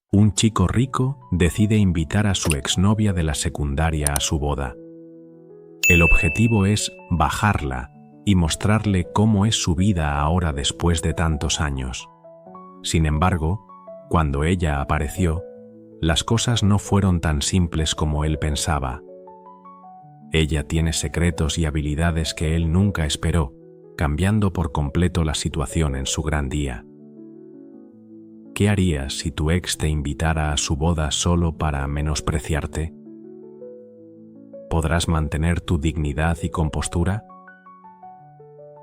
Un chico rico decide invitar a su exnovia de la secundaria a su boda. El objetivo es bajarla y mostrarle cómo es su vida ahora después de tantos años. Sin embargo, cuando ella apareció, las cosas no fueron tan simples como él pensaba. Ella tiene secretos y habilidades que él nunca esperó, cambiando por completo la situación en su gran día. ¿Qué harías si tu ex te invitara a su boda solo para menospreciarte? ¿Podrás mantener tu dignidad y compostura?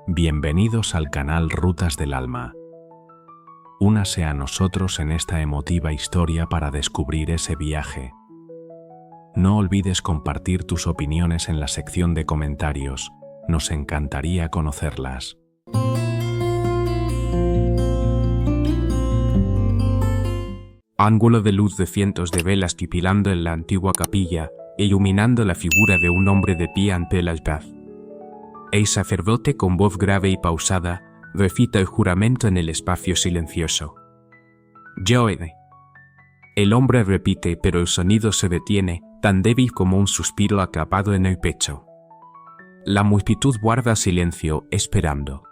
Bienvenidos al canal Rutas del Alma. Únase a nosotros en esta emotiva historia para descubrir ese viaje. No olvides compartir tus opiniones en la sección de comentarios. Nos encantaría conocerlas. Ángulo de luz de cientos de velas titilando en la antigua capilla, iluminando la figura de un hombre de pie ante el altar. El sacerdote con voz grave y pausada recita el juramento en el espacio silencioso. Yo he. El hombre repite, pero el sonido se detiene, tan débil como un suspiro atrapado en el pecho. La multitud guarda silencio, esperando.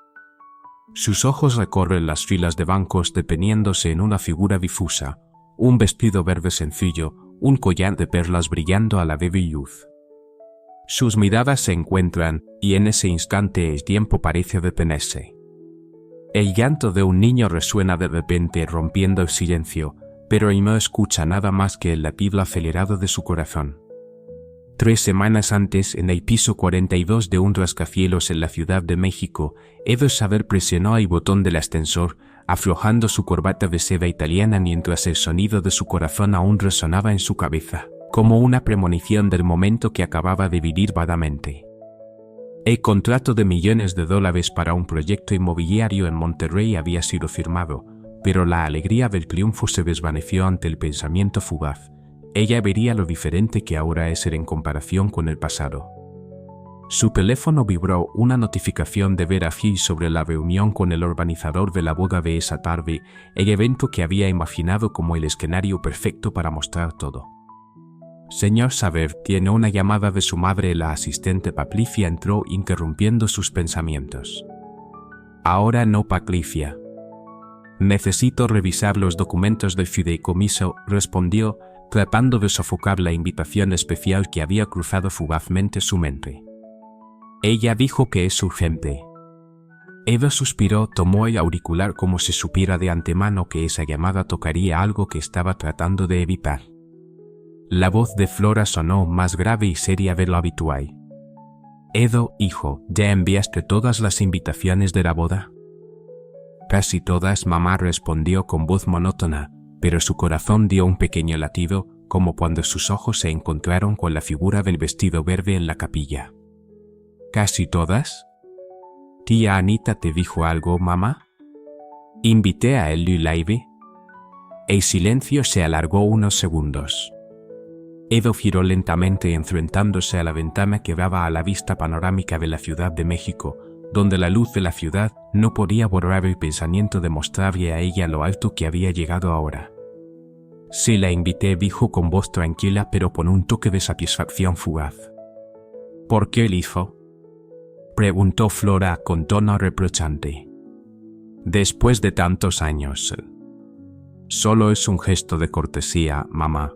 Sus ojos recorren las filas de bancos deteniéndose en una figura difusa, un vestido verde sencillo, un collar de perlas brillando a la débil luz. Sus miradas se encuentran, y en ese instante el tiempo parece detenerse. El llanto de un niño resuena de repente rompiendo el silencio, pero él no escucha nada más que el latido acelerado de su corazón. 3 semanas antes, en el piso 42 de un rascacielos en la Ciudad de México, Edo Saber presionó el botón del ascensor, aflojando su corbata de seda italiana mientras el sonido de su corazón aún resonaba en su cabeza, como una premonición del momento que acababa de vivir vagamente. El contrato de millones de dólares para un proyecto inmobiliario en Monterrey había sido firmado, pero la alegría del triunfo se desvaneció ante el pensamiento fugaz. Ella vería lo diferente que ahora es en comparación con el pasado. Su teléfono vibró una notificación de Vera Fee sobre la reunión con el organizador de la boda de esa tarde, el evento que había imaginado como el escenario perfecto para mostrar todo. Señor Saber, tiene una llamada de su madre. La asistente Patricia entró interrumpiendo sus pensamientos. Ahora no, Patricia. Necesito revisar los documentos del fideicomiso, respondió, tratando de sofocar la invitación especial que había cruzado fugazmente su mente. Ella dijo que es urgente. Eva suspiró, tomó el auricular como si supiera de antemano que esa llamada tocaría algo que estaba tratando de evitar. La voz de Flora sonó más grave y seria de lo habitual. Edo, hijo, ¿ya enviaste todas las invitaciones de la boda? Casi todas, mamá respondió con voz monótona, pero su corazón dio un pequeño latido, como cuando sus ojos se encontraron con la figura del vestido verde en la capilla. ¿Casi todas? ¿Tía Anita te dijo algo, mamá? ¿Invité a Ellie Live? El silencio se alargó unos segundos. Edo giró lentamente enfrentándose a la ventana que daba a la vista panorámica de la Ciudad de México, donde la luz de la ciudad no podía borrar el pensamiento de mostrarle a ella lo alto que había llegado ahora. Sí, la invité, dijo con voz tranquila pero con un toque de satisfacción fugaz. ¿Por qué lo hizo?, preguntó Flora con tono reprochante. Después de tantos años. Solo es un gesto de cortesía, mamá.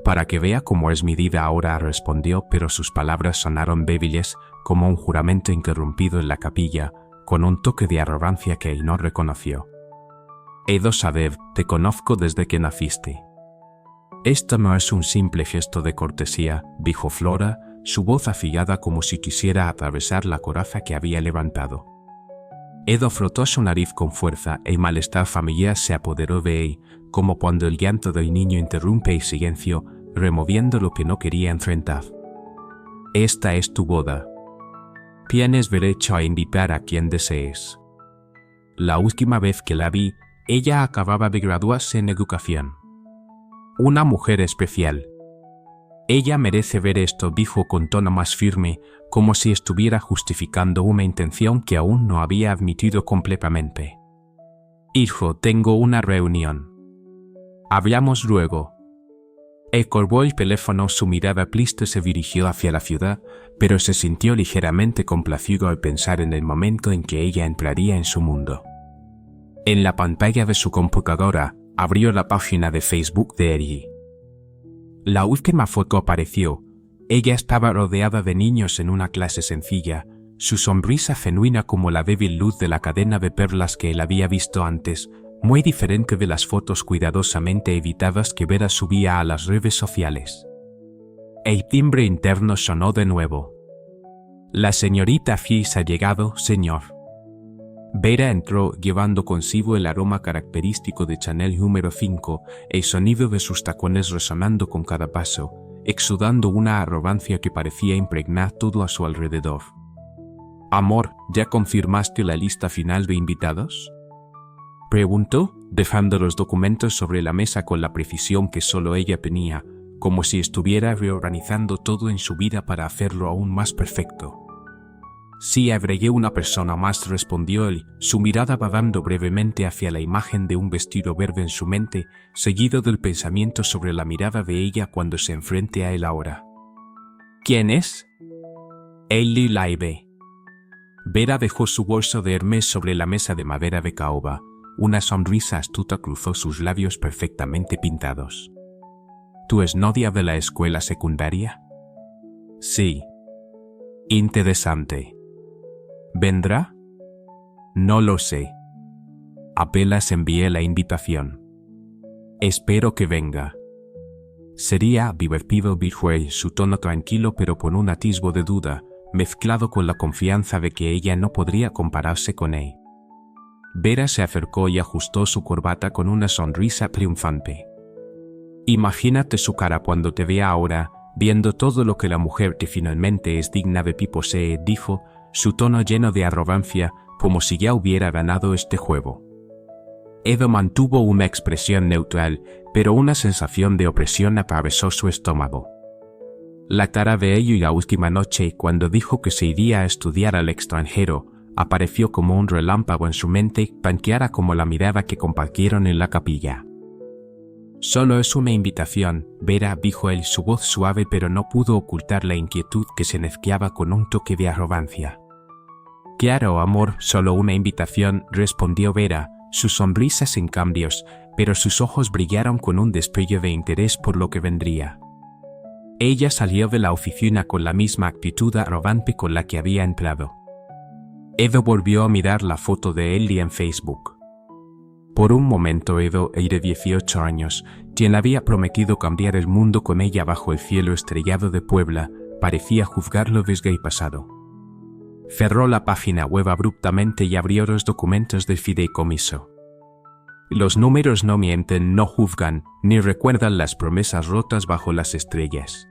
Para que vea cómo es mi vida ahora, respondió, pero sus palabras sonaron débiles como un juramento interrumpido en la capilla, con un toque de arrogancia que él no reconoció. Edo Saber, te conozco desde que naciste. Esto no es un simple gesto de cortesía, dijo Flora, su voz afilada como si quisiera atravesar la coraza que había levantado. Edo frotó su nariz con fuerza, el malestar familiar se apoderó de él, como cuando el llanto del niño interrumpe el silencio, removiendo lo que no quería enfrentar. Esta es tu boda. Tienes derecho a invitar a quien desees. La última vez que la vi, ella acababa de graduarse en educación. Una mujer especial. Ella merece ver esto, dijo con tono más firme, como si estuviera justificando una intención que aún no había admitido completamente. Hijo, tengo una reunión. Hablamos luego. Él colgó el teléfono, su mirada triste se dirigió hacia la ciudad, pero se sintió ligeramente complacido al pensar en el momento en que ella entraría en su mundo. En la pantalla de su computadora, abrió la página de Facebook de Ellie. La última foto apareció. Ella estaba rodeada de niños en una clase sencilla, su sonrisa genuina como la débil luz de la cadena de perlas que él había visto antes, muy diferente de las fotos cuidadosamente editadas que Vera subía a las redes sociales. El timbre interno sonó de nuevo. La señorita Fils ha llegado, señor. Vera entró llevando consigo el aroma característico de Chanel número 5, el sonido de sus tacones resonando con cada paso, exudando una arrogancia que parecía impregnar todo a su alrededor. Amor, ¿ya confirmaste la lista final de invitados? Preguntó, dejando los documentos sobre la mesa con la precisión que solo ella tenía, como si estuviera reorganizando todo en su vida para hacerlo aún más perfecto. Sí, agregué una persona más, respondió él, su mirada vagando brevemente hacia la imagen de un vestido verde en su mente, seguido del pensamiento sobre la mirada de ella cuando se enfrente a él ahora. ¿Quién es? Ellie Laibe. Vera dejó su bolso de Hermes sobre la mesa de madera de caoba. Una sonrisa astuta cruzó sus labios perfectamente pintados. ¿Tú es novia de la escuela secundaria? Sí. Interesante. ¿Vendrá? No lo sé. Apenas envié la invitación. Espero que venga. Sería divertido, dijo él, su tono tranquilo pero con un atisbo de duda, mezclado con la confianza de que ella no podría compararse con él. Vera se acercó y ajustó su corbata con una sonrisa triunfante. Imagínate su cara cuando te vea ahora, viendo todo lo que la mujer que finalmente es digna de ti posee, dijo, su tono lleno de arrogancia, como si ya hubiera ganado este juego. Eva mantuvo una expresión neutral, pero una sensación de opresión atravesó su estómago. La cara de ella y la última noche, cuando dijo que se iría a estudiar al extranjero, apareció como un relámpago en su mente, tan clara como la mirada que compartieron en la capilla. Solo es una invitación, Vera, dijo él, su voz suave, pero no pudo ocultar la inquietud que se mezclaba con un toque de arrogancia. Claro, amor, solo una invitación, respondió Vera, su sonrisa sin cambios, pero sus ojos brillaron con un destello de interés por lo que vendría. Ella salió de la oficina con la misma actitud arrogante con la que había entrado. Edo volvió a mirar la foto de Ellie en Facebook. Por un momento Edo, el de 18 años, quien había prometido cambiar el mundo con ella bajo el cielo estrellado de Puebla, parecía juzgarlo desde el pasado. Cerró la página web abruptamente y abrió los documentos del fideicomiso. Los números no mienten, no juzgan, ni recuerdan las promesas rotas bajo las estrellas.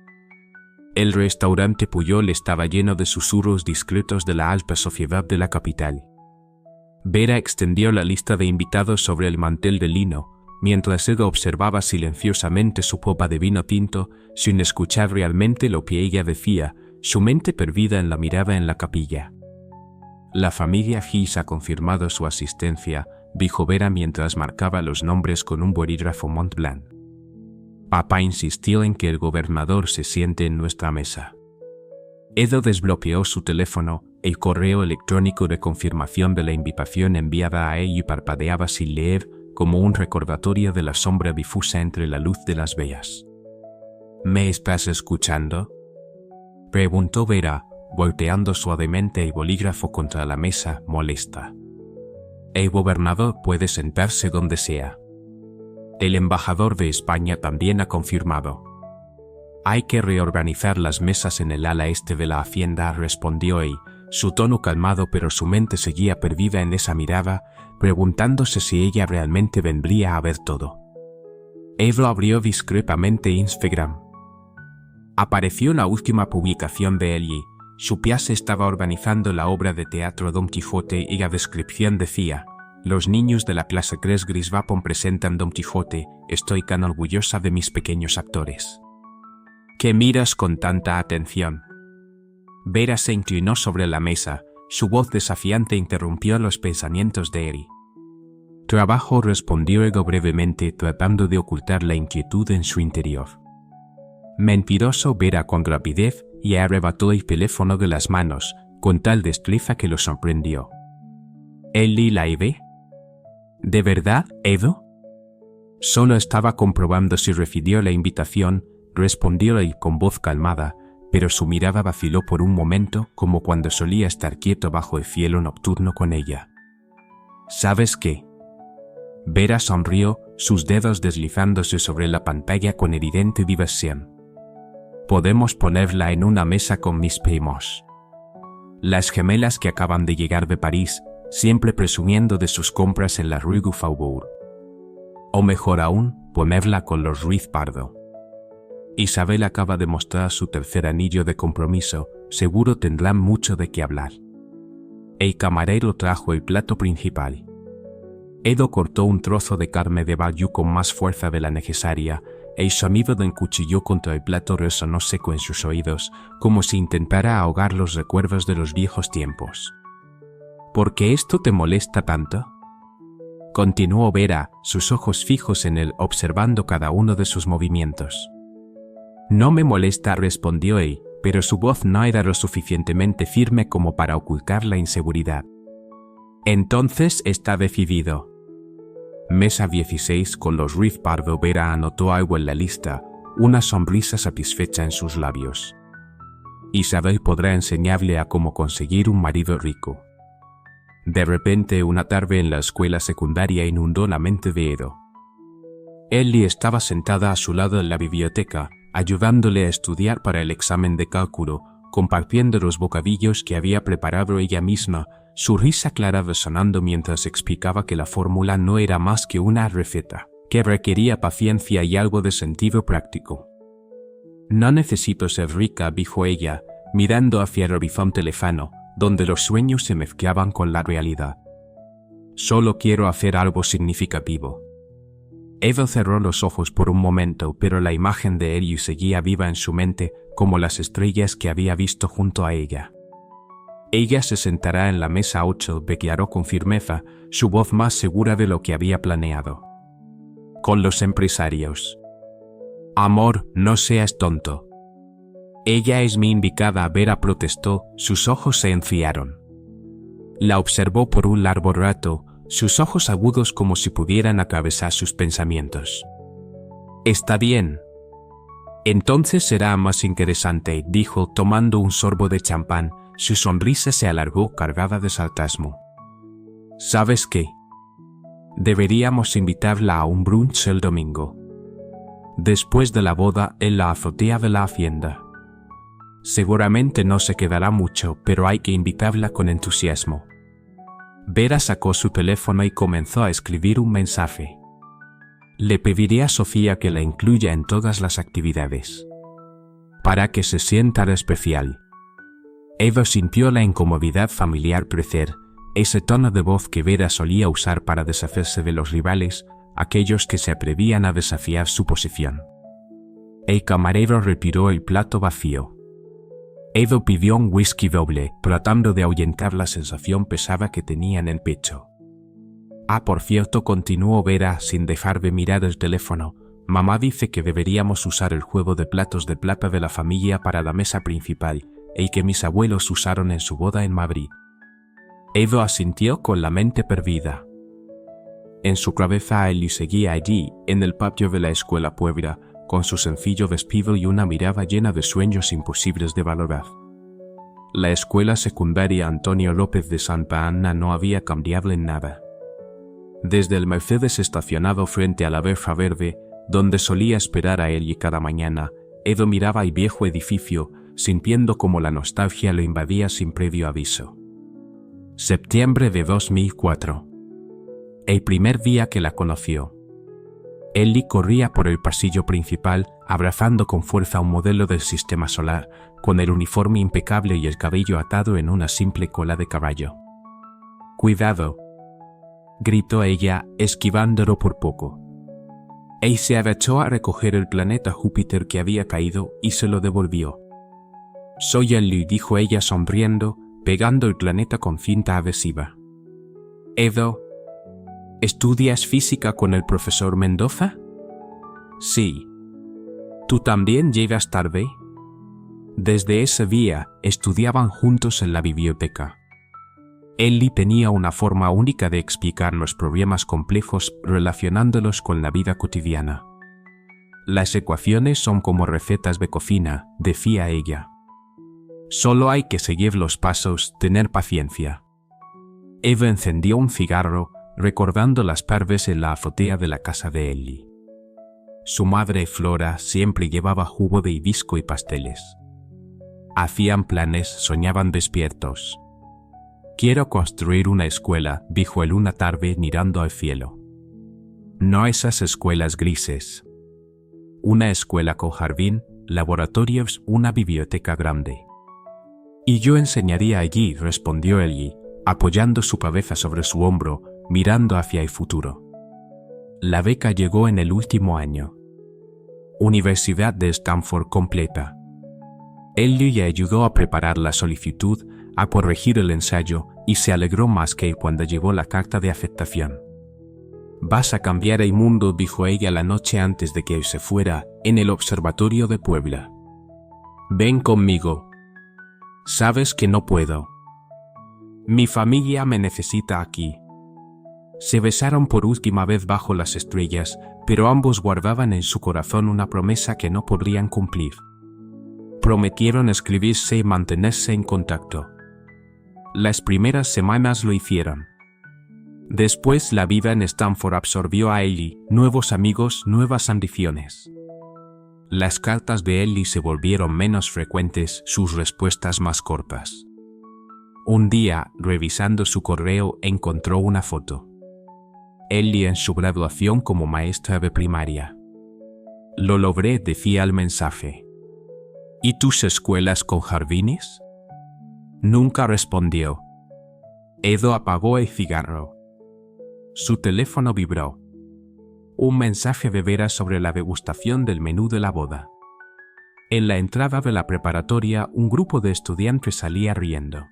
El restaurante Puyol estaba lleno de susurros discretos de la alta sociedad de la capital. Vera extendió la lista de invitados sobre el mantel de lino, mientras Edo observaba silenciosamente su copa de vino tinto, sin escuchar realmente lo que ella decía, su mente perdida en la mirada en la capilla. La familia Gis ha confirmado su asistencia, dijo Vera mientras marcaba los nombres con un bolígrafo Montblanc. Papá insistió en que el gobernador se siente en nuestra mesa. Edo desbloqueó su teléfono, el correo electrónico de confirmación de la invitación enviada a él y parpadeaba sin leer, como un recordatorio de la sombra difusa entre la luz de las velas. ¿Me estás escuchando?, preguntó Vera, volteando suavemente el bolígrafo contra la mesa, molesta. El gobernador puede sentarse donde sea. El embajador de España también ha confirmado. Hay que reorganizar las mesas en el ala este de la hacienda, respondió él, su tono calmado, pero su mente seguía perdida en esa mirada, preguntándose si ella realmente vendría a ver todo. Edo abrió discretamente Instagram. Apareció una última publicación de Ellie. Su pia se estaba organizando la obra de teatro Don Quijote y la descripción decía: los niños de la clase 3 Grisvapon presentan Don Quijote, estoy tan orgullosa de mis pequeños actores. ¿Qué miras con tanta atención? Vera se inclinó sobre la mesa, su voz desafiante interrumpió los pensamientos de Ellie. Trabajo, respondió Edo brevemente, tratando de ocultar la inquietud en su interior. Mentiroso, Vera con rapidez y arrebató el teléfono de las manos, con tal destreza que lo sorprendió. ¿Ellie Laive? ¿De verdad, Edo? Solo estaba comprobando si recibió la invitación, respondió él con voz calmada, pero su mirada vaciló por un momento como cuando solía estar quieto bajo el cielo nocturno con ella. ¿Sabes qué? Vera sonrió, sus dedos deslizándose sobre la pantalla con evidente diversión. Podemos ponerla en una mesa con mis primos. Las gemelas que acaban de llegar de París, siempre presumiendo de sus compras en la Rue du Faubourg. O mejor aún, ponerla con los Ruiz Pardo. Isabel acaba de mostrar su tercer anillo de compromiso, seguro tendrán mucho de qué hablar. El camarero trajo el plato principal. Edo cortó un trozo de carne de Wagyu con más fuerza de la necesaria. El sonido del cuchillo contra el plato resonó seco en sus oídos, como si intentara ahogar los recuerdos de los viejos tiempos. ¿Por qué esto te molesta tanto? Continuó Vera, sus ojos fijos en él, observando cada uno de sus movimientos. No me molesta, respondió él, pero su voz no era lo suficientemente firme como para ocultar la inseguridad. Entonces está decidido. Mesa 16 con los Ruiz Pardo. Vera anotó algo en la lista, una sonrisa satisfecha en sus labios. Isabel podrá enseñarle a cómo conseguir un marido rico. De repente, una tarde en la escuela secundaria inundó la mente de Edo. Ellie estaba sentada a su lado en la biblioteca, ayudándole a estudiar para el examen de cálculo, compartiendo los bocadillos que había preparado ella misma, su risa clara resonando mientras explicaba que la fórmula no era más que una receta, que requería paciencia y algo de sentido práctico. No necesito ser rica, dijo ella, mirando hacia el horizonte lejano, donde los sueños se mezclaban con la realidad. Solo quiero hacer algo significativo. Edo cerró los ojos por un momento, pero la imagen de Ellie seguía viva en su mente como las estrellas que había visto junto a ella. Ella se sentará en la mesa 8, declaró con firmeza, su voz más segura de lo que había planeado. Con los empresarios. Amor, no seas tonto. Ella es mi indicada, Vera protestó, sus ojos se enfriaron. La observó por un largo rato, sus ojos agudos como si pudieran atravesar sus pensamientos. Está bien. Entonces será más interesante, dijo tomando un sorbo de champán, su sonrisa se alargó cargada de sarcasmo. ¿Sabes qué? Deberíamos invitarla a un brunch el domingo. Después de la boda en la azotea de la hacienda. Seguramente no se quedará mucho, pero hay que invitarla con entusiasmo. Vera sacó su teléfono y comenzó a escribir un mensaje. Le pediré a Sofía que la incluya en todas las actividades. Para que se sienta especial. Edo sintió la incomodidad familiar crecer, ese tono de voz que Vera solía usar para deshacerse de los rivales, aquellos que se atrevían a desafiar su posición. El camarero retiró el plato vacío. Edo pidió un whisky doble, tratando de ahuyentar la sensación pesada que tenía en el pecho. Ah, por cierto, continuó Vera sin dejar de mirar el teléfono, mamá dice que deberíamos usar el juego de platos de plata de la familia para la mesa principal, el que mis abuelos usaron en su boda en Madrid. Edo asintió con la mente perdida. En su cabeza Ellie seguía allí, en el patio de la escuela Puebla, con su sencillo vestido y una mirada llena de sueños imposibles de valorar. La escuela secundaria Antonio López de Santa Ana no había cambiado en nada. Desde el Mercedes estacionado frente a la verja verde, donde solía esperar a Ellie cada mañana, Edo miraba el viejo edificio, sintiendo como la nostalgia lo invadía sin previo aviso. Septiembre de 2004. El primer día que la conoció. Ellie corría por el pasillo principal, abrazando con fuerza a un modelo del sistema solar, con el uniforme impecable y el cabello atado en una simple cola de caballo. «Cuidado», gritó ella, esquivándolo por poco. Él se agachó a recoger el planeta Júpiter que había caído y se lo devolvió. «Soy Ellie», dijo ella sonriendo, pegando el planeta con cinta adhesiva. «Edo». ¿Estudias física con el profesor Mendoza? Sí. ¿Tú también llegas tarde? Desde ese día, estudiaban juntos en la biblioteca. Ellie tenía una forma única de explicar los problemas complejos relacionándolos con la vida cotidiana. Las ecuaciones son como recetas de cocina, decía ella. Solo hay que seguir los pasos, tener paciencia. Eva encendió un cigarro, recordando las tardes en la azotea de la casa de Ellie. Su madre, Flora, siempre llevaba jugo de hibisco y pasteles. Hacían planes, soñaban despiertos. «Quiero construir una escuela», dijo él una tarde mirando al cielo. «No esas escuelas grises. Una escuela con jardín, laboratorios, una biblioteca grande». «Y yo enseñaría allí», respondió Ellie, apoyando su cabeza sobre su hombro, mirando hacia el futuro. La beca llegó en el último año. Universidad de Stanford completa. Ellie le ayudó a preparar la solicitud, a corregir el ensayo y se alegró más que cuando llegó la carta de aceptación. «Vas a cambiar el mundo», dijo ella la noche antes de que él se fuera, en el observatorio de Puebla. «Ven conmigo. Sabes que no puedo. Mi familia me necesita aquí». Se besaron por última vez bajo las estrellas, pero ambos guardaban en su corazón una promesa que no podrían cumplir. Prometieron escribirse y mantenerse en contacto. Las primeras semanas lo hicieron. Después la vida en Stanford absorbió a Ellie, nuevos amigos, nuevas ambiciones. Las cartas de Ellie se volvieron menos frecuentes, sus respuestas más cortas. Un día, revisando su correo, encontró una foto. Ellie en su graduación como maestra de primaria. «Lo logré», decía el mensaje. «¿Y tus escuelas con jardines?» Nunca respondió. Edo apagó el cigarro. Su teléfono vibró. Un mensaje de Vera sobre la degustación del menú de la boda. En la entrada de la preparatoria, un grupo de estudiantes salía riendo.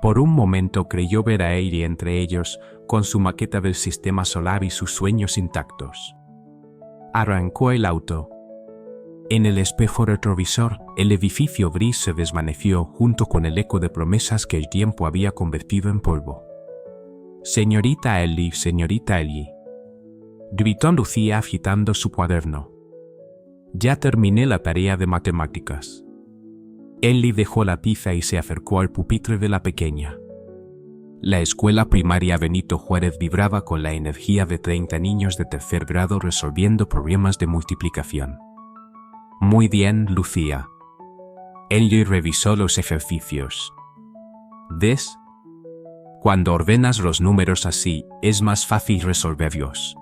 Por un momento creyó ver a Ellie entre ellos, con su maqueta del sistema solar y sus sueños intactos. Arrancó el auto. En el espejo retrovisor, el edificio gris se desvaneció junto con el eco de promesas que el tiempo había convertido en polvo. «Señorita Ellie, señorita Ellie», gritó Lucía agitando su cuaderno. «Ya terminé la tarea de matemáticas». Ellie dejó la tiza y se acercó al pupitre de la pequeña. La escuela primaria Benito Juárez vibraba con la energía de 30 niños de tercer grado resolviendo problemas de multiplicación. «Muy bien, Lucía». Ellie revisó los ejercicios. «¿Ves? Cuando ordenas los números así, es más fácil resolverlos».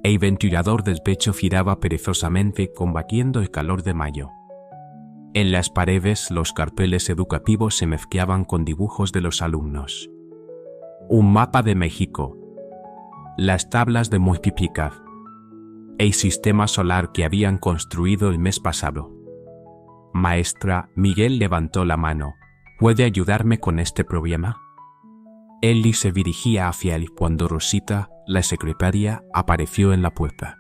El ventilador del techo giraba perezosamente combatiendo el calor de mayo. En las paredes, los carteles educativos se mezclaban con dibujos de los alumnos. Un mapa de México. Las tablas de multiplicar. El sistema solar que habían construido el mes pasado. «Maestra», Miguel levantó la mano. «¿Puede ayudarme con este problema?» Ellie se dirigía hacia él cuando Rosita, la secretaria, apareció en la puerta.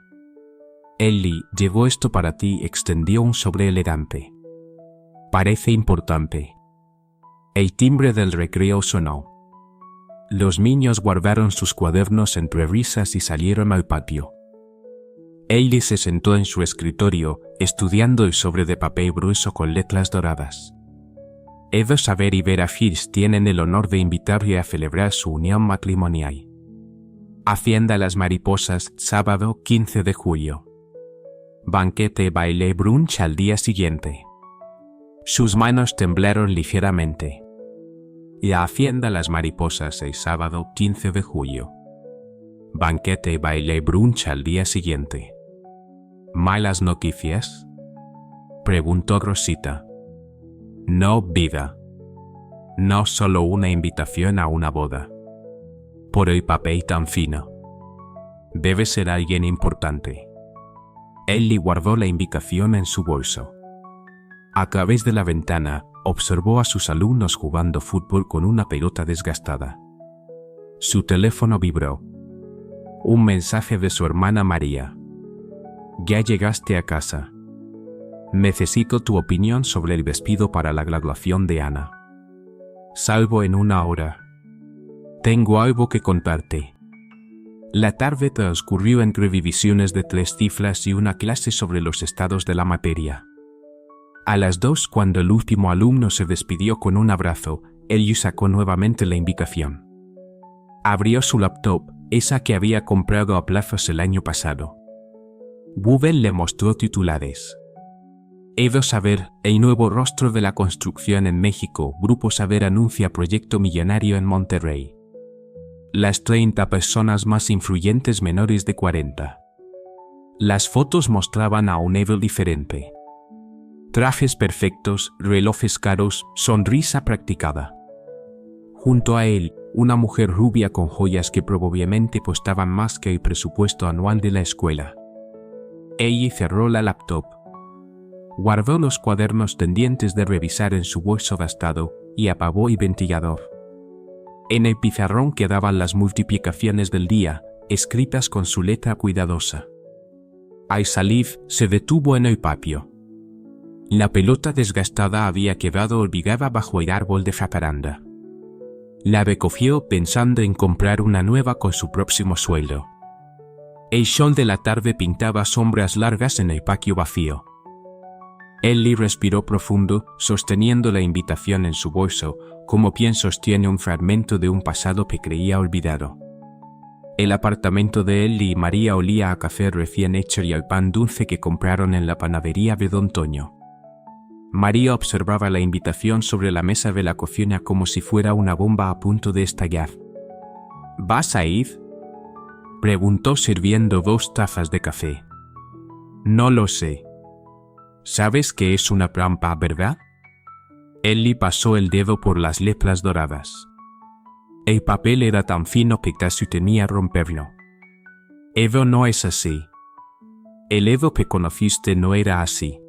«Ellie, llevo esto para ti», extendió un sobre elegante. «Parece importante». El timbre del recreo sonó. Los niños guardaron sus cuadernos entre risas y salieron al patio. Ellie se sentó en su escritorio, estudiando el sobre de papel grueso con letras doradas. Edo Saber y Vera Fils tienen el honor de invitarle a celebrar su unión matrimonial. Hacienda Las Mariposas, sábado 15 de julio. Banquete, baile, brunch al día siguiente. Sus manos temblaron ligeramente. La Hacienda Las Mariposas el sábado 15 de julio. Banquete, baile, brunch al día siguiente. ¿Malas noticias?, preguntó Rosita. No, vida. No solo una invitación a una boda. Por el papel tan fino. Debe ser alguien importante. Ellie guardó la invitación en su bolso. A través de la ventana, observó a sus alumnos jugando fútbol con una pelota desgastada. Su teléfono vibró. Un mensaje de su hermana María. Ya llegaste a casa. Necesito tu opinión sobre el vestido para la graduación de Ana. Salvo en 1 hora. Tengo algo que contarte. La tarde transcurrió entre revisiones de 3 cifras y una clase sobre los estados de la materia. A las 2, cuando el último alumno se despidió con un abrazo, Ellie sacó nuevamente la invitación. Abrió su laptop, esa que había comprado a plazos el año pasado. Google le mostró titulares. Evo Saber, el nuevo rostro de la construcción en México. Grupo Saber anuncia proyecto millonario en Monterrey. Las 30 personas más influyentes menores de 40. Las fotos mostraban a un Evo diferente. Trajes perfectos, relojes caros, sonrisa practicada. Junto a él, una mujer rubia con joyas que probablemente costaban más que el presupuesto anual de la escuela. Ellie cerró la laptop. Guardó los cuadernos pendientes de revisar en su bolso gastado y apagó el ventilador. En el pizarrón quedaban las multiplicaciones del día, escritas con su letra cuidadosa. Al salir, se detuvo en el patio. La pelota desgastada había quedado olvidada bajo el árbol de jacaranda. La recogió pensando en comprar una nueva con su próximo sueldo. El sol de la tarde pintaba sombras largas en el patio vacío. Ellie respiró profundo, sosteniendo la invitación en su bolso, como quien sostiene un fragmento de un pasado que creía olvidado. El apartamento de Ellie y María olía a café recién hecho y al pan dulce que compraron en la panadería de Don Toño. María observaba la invitación sobre la mesa de la cocina como si fuera una bomba a punto de estallar. ¿Vas a ir?, preguntó sirviendo 2 tazas de café. No lo sé. ¿Sabes que es una trampa, verdad? Ellie pasó el dedo por las letras doradas. El papel era tan fino que casi temía romperlo. Evo no es así. El Evo que conociste no era así.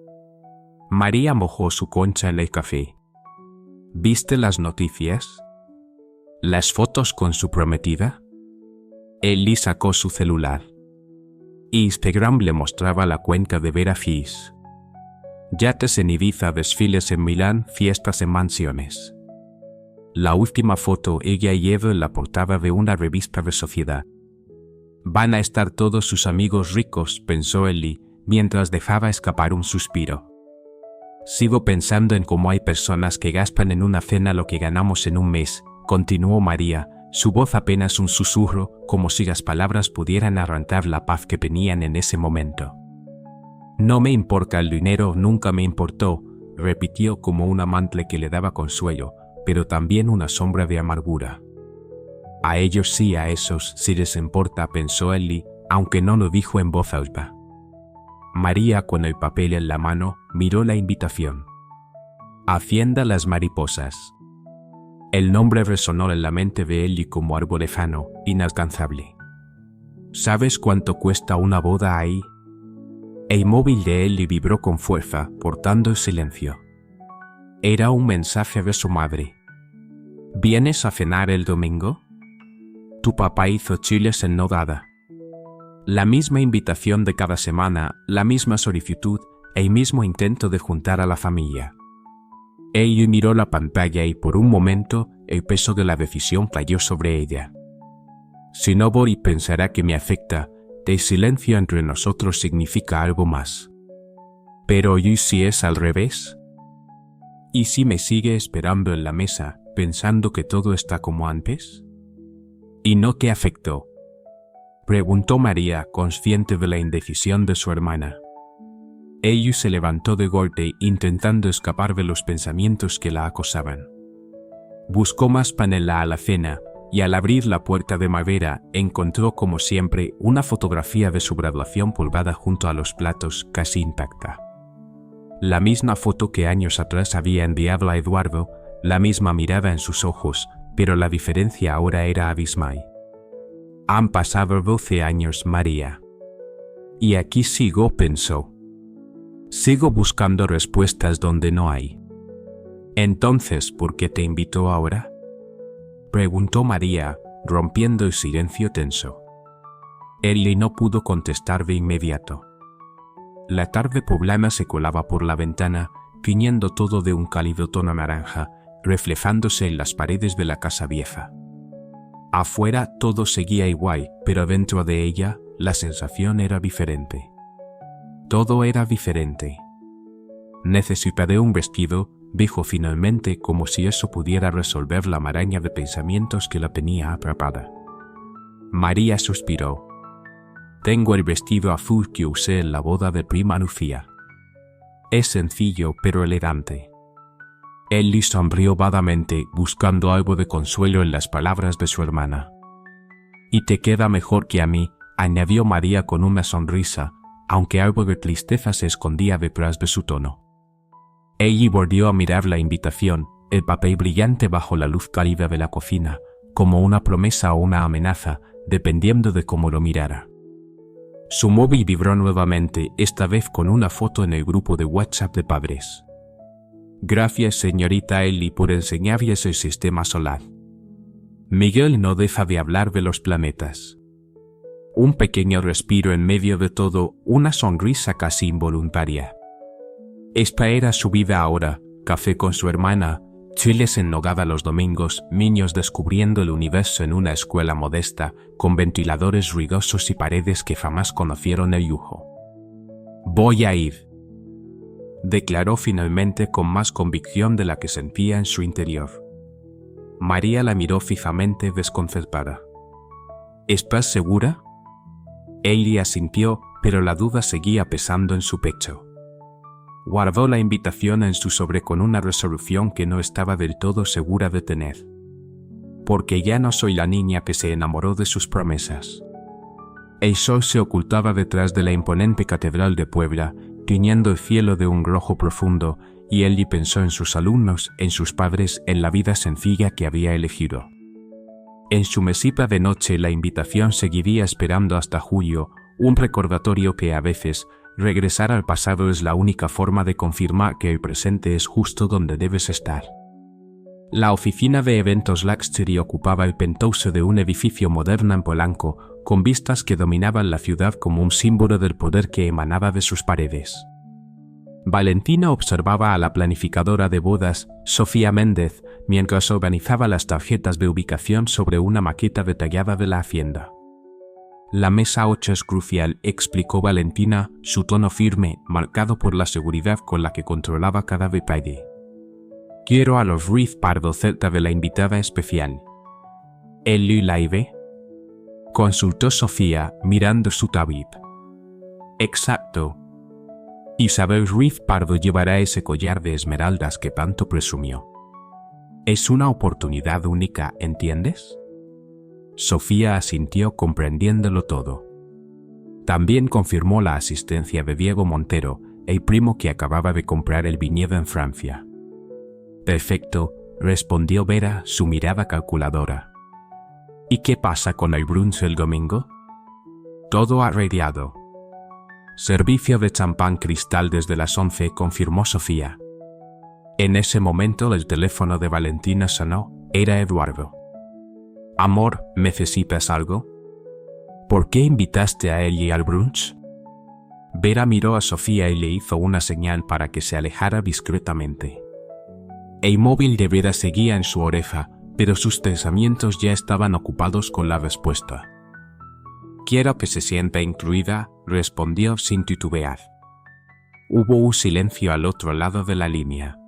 María mojó su concha en el café. ¿Viste las noticias? ¿Las fotos con su prometida? Ellie sacó su celular. Instagram le mostraba la cuenta de Vera Fis. Yates en Ibiza, desfiles en Milán, fiestas en mansiones. La última foto, ella y Evo en la portada de una revista de sociedad. Van a estar todos sus amigos ricos, pensó Ellie, mientras dejaba escapar un suspiro. Sigo pensando en cómo hay personas que gastan en una cena lo que ganamos en un mes, continuó María, su voz apenas un susurro, como si las palabras pudieran arrancar la paz que tenían en ese momento. No me importa el dinero, nunca me importó, repitió como un amante que le daba consuelo, pero también una sombra de amargura. A ellos sí, a esos sí les importa, pensó Ellie, aunque no lo dijo en voz alta. María, con el papel en la mano, miró la invitación. Hacienda Las Mariposas. El nombre resonó en la mente de Ellie como algo lejano, inalcanzable. ¿Sabes cuánto cuesta una boda ahí? El móvil de Ellie vibró con fuerza, cortando el silencio. Era un mensaje de su madre. ¿Vienes a cenar el domingo? Tu papá hizo chiles en nogada. La misma invitación de cada semana, la misma solicitud, el mismo intento de juntar a la familia. Ellie miró la pantalla y por un momento el peso de la decisión cayó sobre ella. Si no voy, pensará que me afecta, el silencio entre nosotros significa algo más. Pero ¿y si es al revés? ¿Y si me sigue esperando en la mesa, pensando que todo está como antes? ¿Y no te afectó?, preguntó María, consciente de la indecisión de su hermana. Ellie se levantó de golpe, intentando escapar de los pensamientos que la acosaban. Buscó más pan en la alacena, y al abrir la puerta de madera, encontró como siempre una fotografía de su graduación colgada junto a los platos, casi intacta. La misma foto que años atrás había enviado a Eduardo, la misma mirada en sus ojos, pero la diferencia ahora era abismal. Han pasado 12 años, María. Y aquí sigo, pensó. Sigo buscando respuestas donde no hay. Entonces, ¿por qué te invito ahora?, preguntó María, rompiendo el silencio tenso. Ellie no pudo contestar de inmediato. La tarde poblana se colaba por la ventana, tiñendo todo de un cálido tono naranja, reflejándose en las paredes de la casa vieja. Afuera todo seguía igual, pero dentro de ella la sensación era diferente. Todo era diferente. «Necesitaré un vestido», dijo finalmente, como si eso pudiera resolver la maraña de pensamientos que la tenía atrapada. María suspiró. «Tengo el vestido azul que usé en la boda de prima Lucía. Es sencillo pero elegante». Ellie sonrió vagamente, buscando algo de consuelo en las palabras de su hermana. «Y te queda mejor que a mí», añadió María con una sonrisa, aunque algo de tristeza se escondía detrás de su tono. Ellie volvió a mirar la invitación, el papel brillante bajo la luz cálida de la cocina, como una promesa o una amenaza, dependiendo de cómo lo mirara. Su móvil vibró nuevamente, esta vez con una foto en el grupo de WhatsApp de padres. «Gracias, señorita Ellie, por enseñarles el sistema solar. Miguel no deja de hablar de los planetas». Un pequeño respiro en medio de todo, una sonrisa casi involuntaria. Esta era su vida ahora: café con su hermana, chiles en nogada los domingos, niños descubriendo el universo en una escuela modesta, con ventiladores ruidosos y paredes que jamás conocieron el lujo. «Voy a ir», declaró finalmente con más convicción de la que sentía en su interior. María la miró fijamente, desconcertada. «¿Estás segura?» Ellie asintió, pero la duda seguía pesando en su pecho. Guardó la invitación en su sobre con una resolución que no estaba del todo segura de tener. «Porque ya no soy la niña que se enamoró de sus promesas». El sol se ocultaba detrás de la imponente catedral de Puebla, tiñendo el cielo de un rojo profundo, y Ellie pensó en sus alumnos, en sus padres, en la vida sencilla que había elegido. En su mesita de noche la invitación seguiría esperando hasta julio, un recordatorio que a veces, regresar al pasado es la única forma de confirmar que el presente es justo donde debes estar. La oficina de eventos Luxury ocupaba el penthouse de un edificio moderno en Polanco, con vistas que dominaban la ciudad como un símbolo del poder que emanaba de sus paredes. Valentina observaba a la planificadora de bodas, Sofía Méndez, mientras organizaba las tarjetas de ubicación sobre una maqueta detallada de la hacienda. «La mesa 8 es crucial», explicó Valentina, su tono firme, marcado por la seguridad con la que controlaba cada detalle. «Quiero a los Ruiz Pardo cerca de la invitada especial». «¿Ellie Laive?», consultó Sofía, mirando su tablet. «Exacto. Isabel Ruiz Pardo llevará ese collar de esmeraldas que tanto presumió. Es una oportunidad única, ¿entiendes?» Sofía asintió, comprendiéndolo todo. También confirmó la asistencia de Diego Montero, el primo que acababa de comprar el viñedo en Francia. «Perfecto», respondió Vera, su mirada calculadora. «¿Y qué pasa con el brunch el domingo?» «Todo arreglado. Servicio de champán cristal desde las 11», confirmó Sofía. En ese momento el teléfono de Valentina sonó. Era Eduardo. «Amor, ¿necesitas algo? ¿Por qué invitaste a Ellie al brunch?» Vera miró a Sofía y le hizo una señal para que se alejara discretamente. El móvil de Vera seguía en su oreja, pero sus pensamientos ya estaban ocupados con la respuesta. «Quiero que se sienta incluida», respondió sin titubear. Hubo un silencio al otro lado de la línea.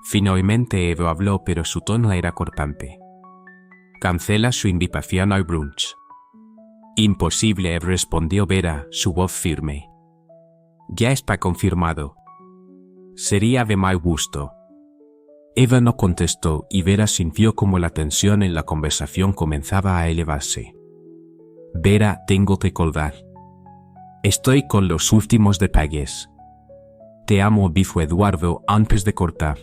Finalmente Edo habló, pero su tono era cortante. «Cancela su invitación al brunch». «Imposible», respondió Vera, su voz firme. «Ya está confirmado. Sería de mal gusto». Eva no contestó y Vera sintió como la tensión en la conversación comenzaba a elevarse. «Vera, tengo que colgar. Estoy con los últimos detalles. Te amo», dijo Eduardo antes de cortar.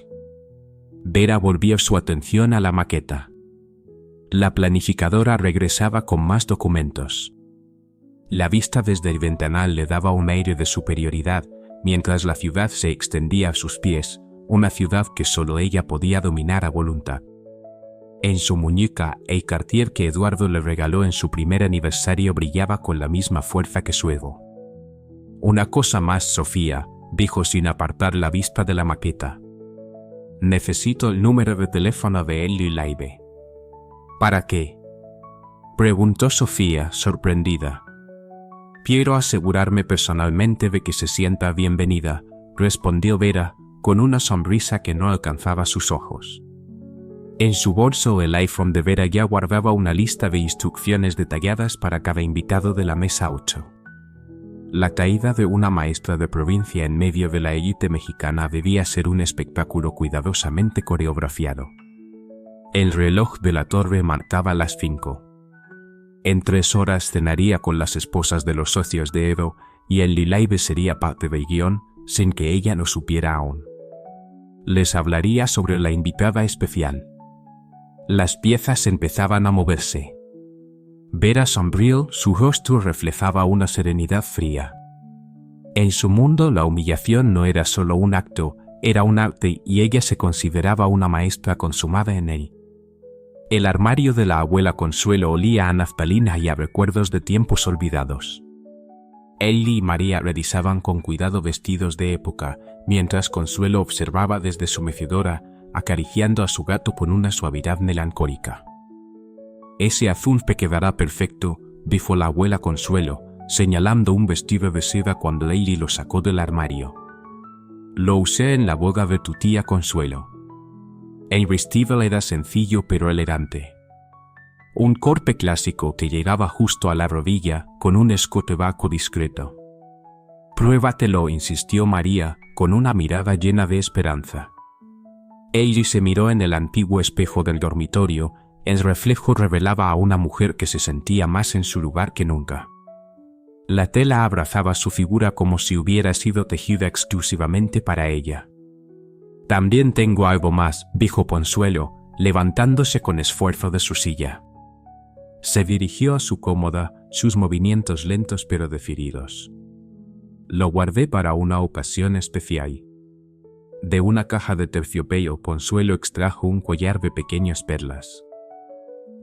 Vera volvió su atención a la maqueta. La planificadora regresaba con más documentos. La vista desde el ventanal le daba un aire de superioridad, mientras la ciudad se extendía a sus pies, una ciudad que solo ella podía dominar a voluntad. En su muñeca, el Cartier que Eduardo le regaló en su primer aniversario brillaba con la misma fuerza que su ego. Una cosa más, Sofía, dijo sin apartar la vista de la maqueta. Necesito el número de teléfono de Ellie Laibe. ¿Para qué?, preguntó Sofía, sorprendida. Quiero asegurarme personalmente de que se sienta bienvenida, respondió Vera, con una sonrisa que no alcanzaba sus ojos. En su bolso el iPhone de Vera ya guardaba una lista de instrucciones detalladas para cada invitado de la mesa 8. La caída de una maestra de provincia en medio de la élite mexicana debía ser un espectáculo cuidadosamente coreografiado. El reloj de la torre marcaba las 5. En 3 horas cenaría con las esposas de los socios de Edo y Ellie Laibe sería parte del guión, sin que ella lo supiera aún. Les hablaría sobre la invitada especial. Las piezas empezaban a moverse. Vera sonrió, su rostro reflejaba una serenidad fría. En su mundo la humillación no era solo un acto, era un arte y ella se consideraba una maestra consumada en él. El armario de la abuela Consuelo olía a naftalina y a recuerdos de tiempos olvidados. Ellie y María revisaban con cuidado vestidos de época, mientras Consuelo observaba desde su mecedora, acariciando a su gato con una suavidad melancólica. Ese azul te quedará perfecto, dijo la abuela Consuelo, señalando un vestido de seda cuando Ellie lo sacó del armario. Lo usé en la boda de tu tía Consuelo. El vestido era sencillo pero elegante. Un corte clásico que llegaba justo a la rodilla, con un escote bajo discreto. Pruébatelo, insistió María, con una mirada llena de esperanza. Ellie se miró en el antiguo espejo del dormitorio. El reflejo revelaba a una mujer que se sentía más en su lugar que nunca. La tela abrazaba su figura como si hubiera sido tejida exclusivamente para ella. También tengo algo más, dijo Consuelo, levantándose con esfuerzo de su silla. Se dirigió a su cómoda, sus movimientos lentos pero decididos. Lo guardé para una ocasión especial. De una caja de terciopelo, Consuelo extrajo un collar de pequeñas perlas.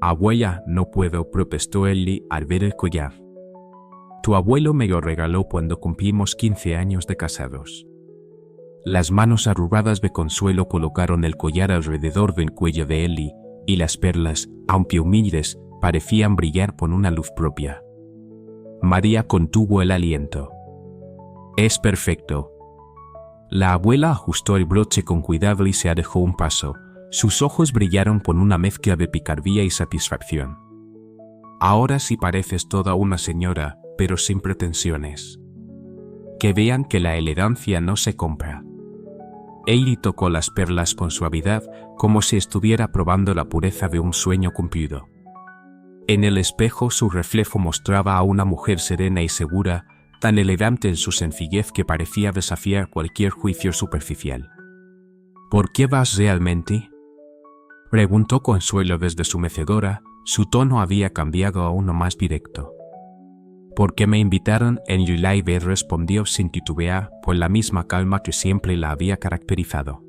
Abuela, no puedo, protestó Ellie al ver el collar. Tu abuelo me lo regaló cuando cumplimos 15 años de casados. Las manos arrugadas de Consuelo colocaron el collar alrededor del cuello de Ellie, y las perlas, aunque humildes, parecían brillar con una luz propia. María contuvo el aliento. Es perfecto. La abuela ajustó el broche con cuidado y se alejó un paso. Sus ojos brillaron con una mezcla de picardía y satisfacción. Ahora sí pareces toda una señora, pero sin pretensiones. Que vean que la elegancia no se compra. Ellie tocó las perlas con suavidad, como si estuviera probando la pureza de un sueño cumplido. En el espejo su reflejo mostraba a una mujer serena y segura, tan elegante en su sencillez que parecía desafiar cualquier juicio superficial. ¿Por qué vas realmente?, preguntó Consuelo desde su mecedora. Su tono había cambiado a uno más directo. ¿Por qué me invitaron? Ellie Laibe respondió sin titubear, con la misma calma que siempre la había caracterizado.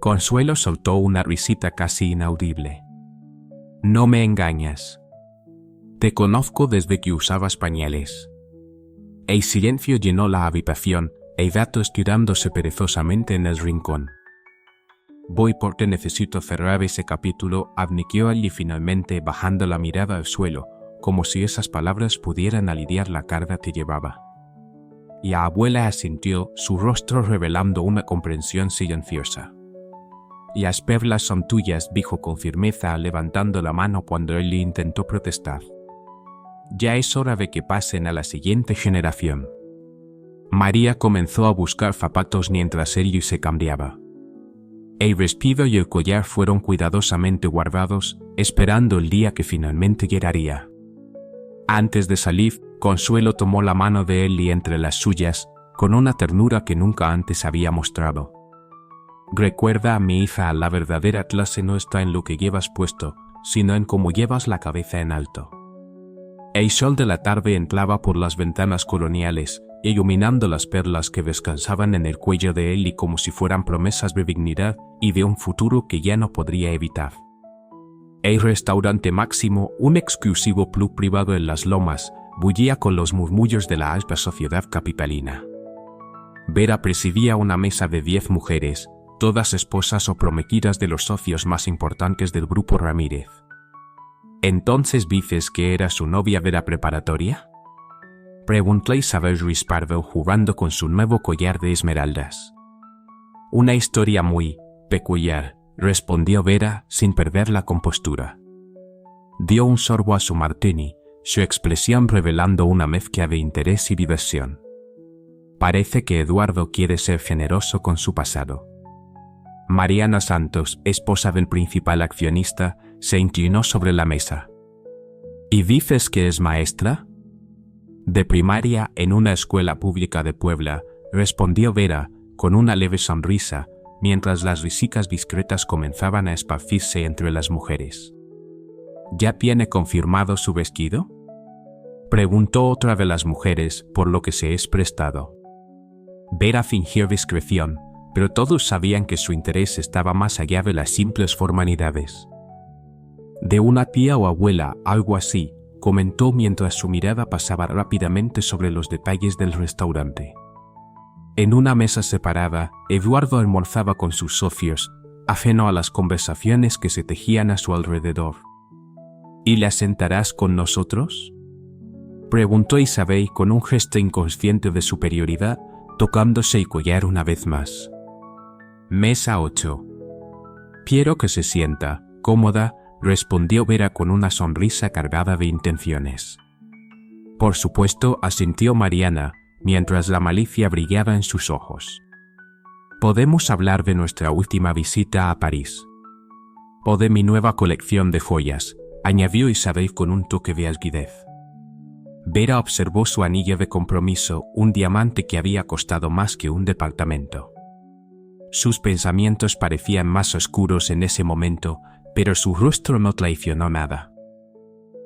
Consuelo soltó una risita casi inaudible. No me engañas. Te conozco desde que usabas pañales. El silencio llenó la habitación, el gato estirándose perezosamente en el rincón. Voy porque necesito cerrar ese capítulo, admitió Ellie finalmente, bajando la mirada al suelo, como si esas palabras pudieran aliviar la carga que llevaba. Y la abuela asintió, su rostro revelando una comprensión silenciosa. Las perlas son tuyas, dijo con firmeza, levantando la mano cuando Ellie intentó protestar. Ya es hora de que pasen a la siguiente generación. María comenzó a buscar zapatos mientras Ellie se cambiaba. El vestido y el collar fueron cuidadosamente guardados, esperando el día que finalmente llegaría. Antes de salir, Consuelo tomó la mano de Ellie entre las suyas, con una ternura que nunca antes había mostrado. Recuerda a mi hija, la verdadera clase no está en lo que llevas puesto, sino en cómo llevas la cabeza en alto. El sol de la tarde entraba por las ventanas coloniales, iluminando las perlas que descansaban en el cuello de Ellie como si fueran promesas de dignidad y de un futuro que ya no podría evitar. El restaurante Máximo, un exclusivo club privado en Las Lomas, bullía con los murmullos de la alta sociedad capitalina. Vera presidía una mesa de 10 mujeres, todas esposas o prometidas de los socios más importantes del grupo Ramírez. ¿Entonces dices que era su novia de la preparatoria?, preguntó Isabel Ruiz Pardo jugando con su nuevo collar de esmeraldas. Una historia muy peculiar, respondió Vera sin perder la compostura. Dio un sorbo a su martini, su expresión revelando una mezcla de interés y diversión. Parece que Eduardo quiere ser generoso con su pasado. Mariana Santos, esposa del principal accionista, se inclinó sobre la mesa. ¿Y dices que es maestra? De primaria en una escuela pública de Puebla, respondió Vera con una leve sonrisa, mientras las risicas discretas comenzaban a esparcirse entre las mujeres. ¿Ya tiene confirmado su vestido?, preguntó otra de las mujeres, por lo que se es prestado. Vera fingió discreción, pero todos sabían que su interés estaba más allá de las simples formalidades. De una tía o abuela, algo así, comentó mientras su mirada pasaba rápidamente sobre los detalles del restaurante. En una mesa separada, Eduardo almorzaba con sus socios, ajeno a las conversaciones que se tejían a su alrededor. ¿Y la sentarás con nosotros?, preguntó Isabel con un gesto inconsciente de superioridad, tocándose el collar una vez más. Mesa 8. Quiero que se sienta, cómoda, respondió Vera con una sonrisa cargada de intenciones. Por supuesto, asintió Mariana, mientras la malicia brillaba en sus ojos. Podemos hablar de nuestra última visita a París. O de mi nueva colección de joyas, añadió Isabel con un toque de algidez. Vera observó su anillo de compromiso, un diamante que había costado más que un departamento. Sus pensamientos parecían más oscuros en ese momento, pero su rostro no traicionó nada.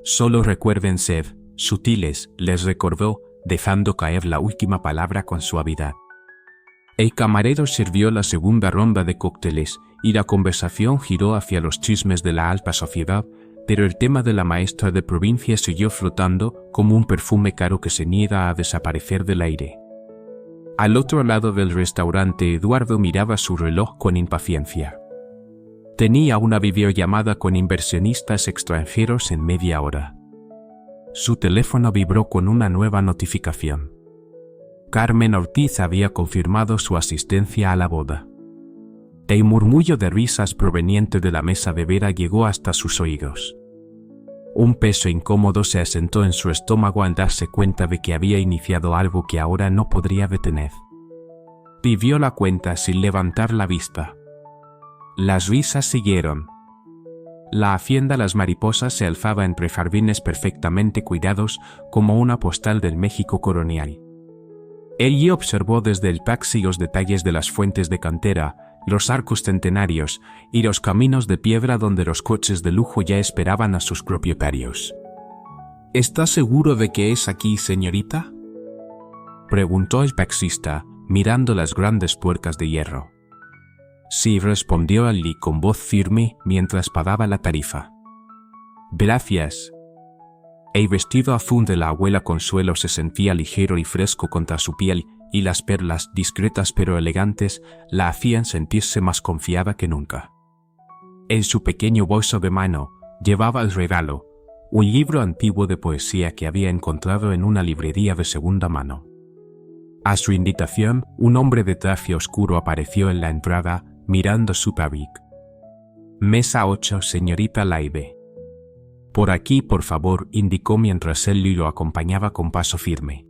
Solo recuerden ser sutiles, les recordó, dejando caer la última palabra con suavidad. El camarero sirvió la segunda ronda de cócteles y la conversación giró hacia los chismes de la alta sociedad, pero el tema de la maestra de provincia siguió flotando como un perfume caro que se niega a desaparecer del aire. Al otro lado del restaurante, Eduardo miraba su reloj con impaciencia. Tenía una videollamada con inversionistas extranjeros en media hora. Su teléfono vibró con una nueva notificación. Carmen Ortiz había confirmado su asistencia a la boda. El murmullo de risas proveniente de la mesa de Vera llegó hasta sus oídos. Un peso incómodo se asentó en su estómago al darse cuenta de que había iniciado algo que ahora no podría detener. Pidió la cuenta sin levantar la vista. Las risas siguieron. La hacienda Las Mariposas se alzaba entre jardines perfectamente cuidados como una postal del México colonial. Ella observó desde el taxi los detalles de las fuentes de cantera, los arcos centenarios y los caminos de piedra donde los coches de lujo ya esperaban a sus propietarios. ¿Está seguro de que es aquí, señorita?, preguntó el taxista, mirando las grandes puertas de hierro. Sí, respondió Ali con voz firme mientras pagaba la tarifa. Gracias. El vestido azul de la abuela Consuelo se sentía ligero y fresco contra su piel, y las perlas, discretas pero elegantes, la hacían sentirse más confiada que nunca. En su pequeño bolso de mano llevaba el regalo, un libro antiguo de poesía que había encontrado en una librería de segunda mano. A su invitación, un hombre de traje oscuro apareció en la entrada, mirando su tabique. Mesa 8, señorita Laibe. Por aquí, por favor, indicó mientras él lo acompañaba con paso firme.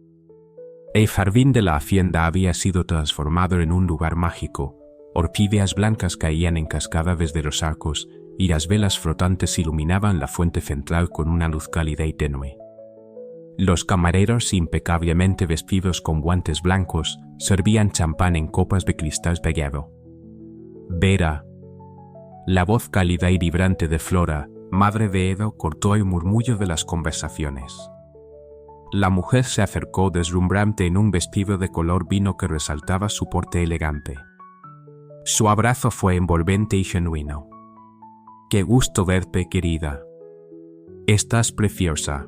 El jardín de la hacienda había sido transformado en un lugar mágico. Orquídeas blancas caían en cascada desde los arcos, y las velas flotantes iluminaban la fuente central con una luz cálida y tenue. Los camareros, impecablemente vestidos con guantes blancos, servían champán en copas de cristal tallado. Vera. La voz cálida y vibrante de Flora, madre de Edo, cortó el murmullo de las conversaciones. La mujer se acercó deslumbrante en un vestido de color vino que resaltaba su porte elegante. Su abrazo fue envolvente y genuino. Qué gusto verte, querida. Estás preciosa.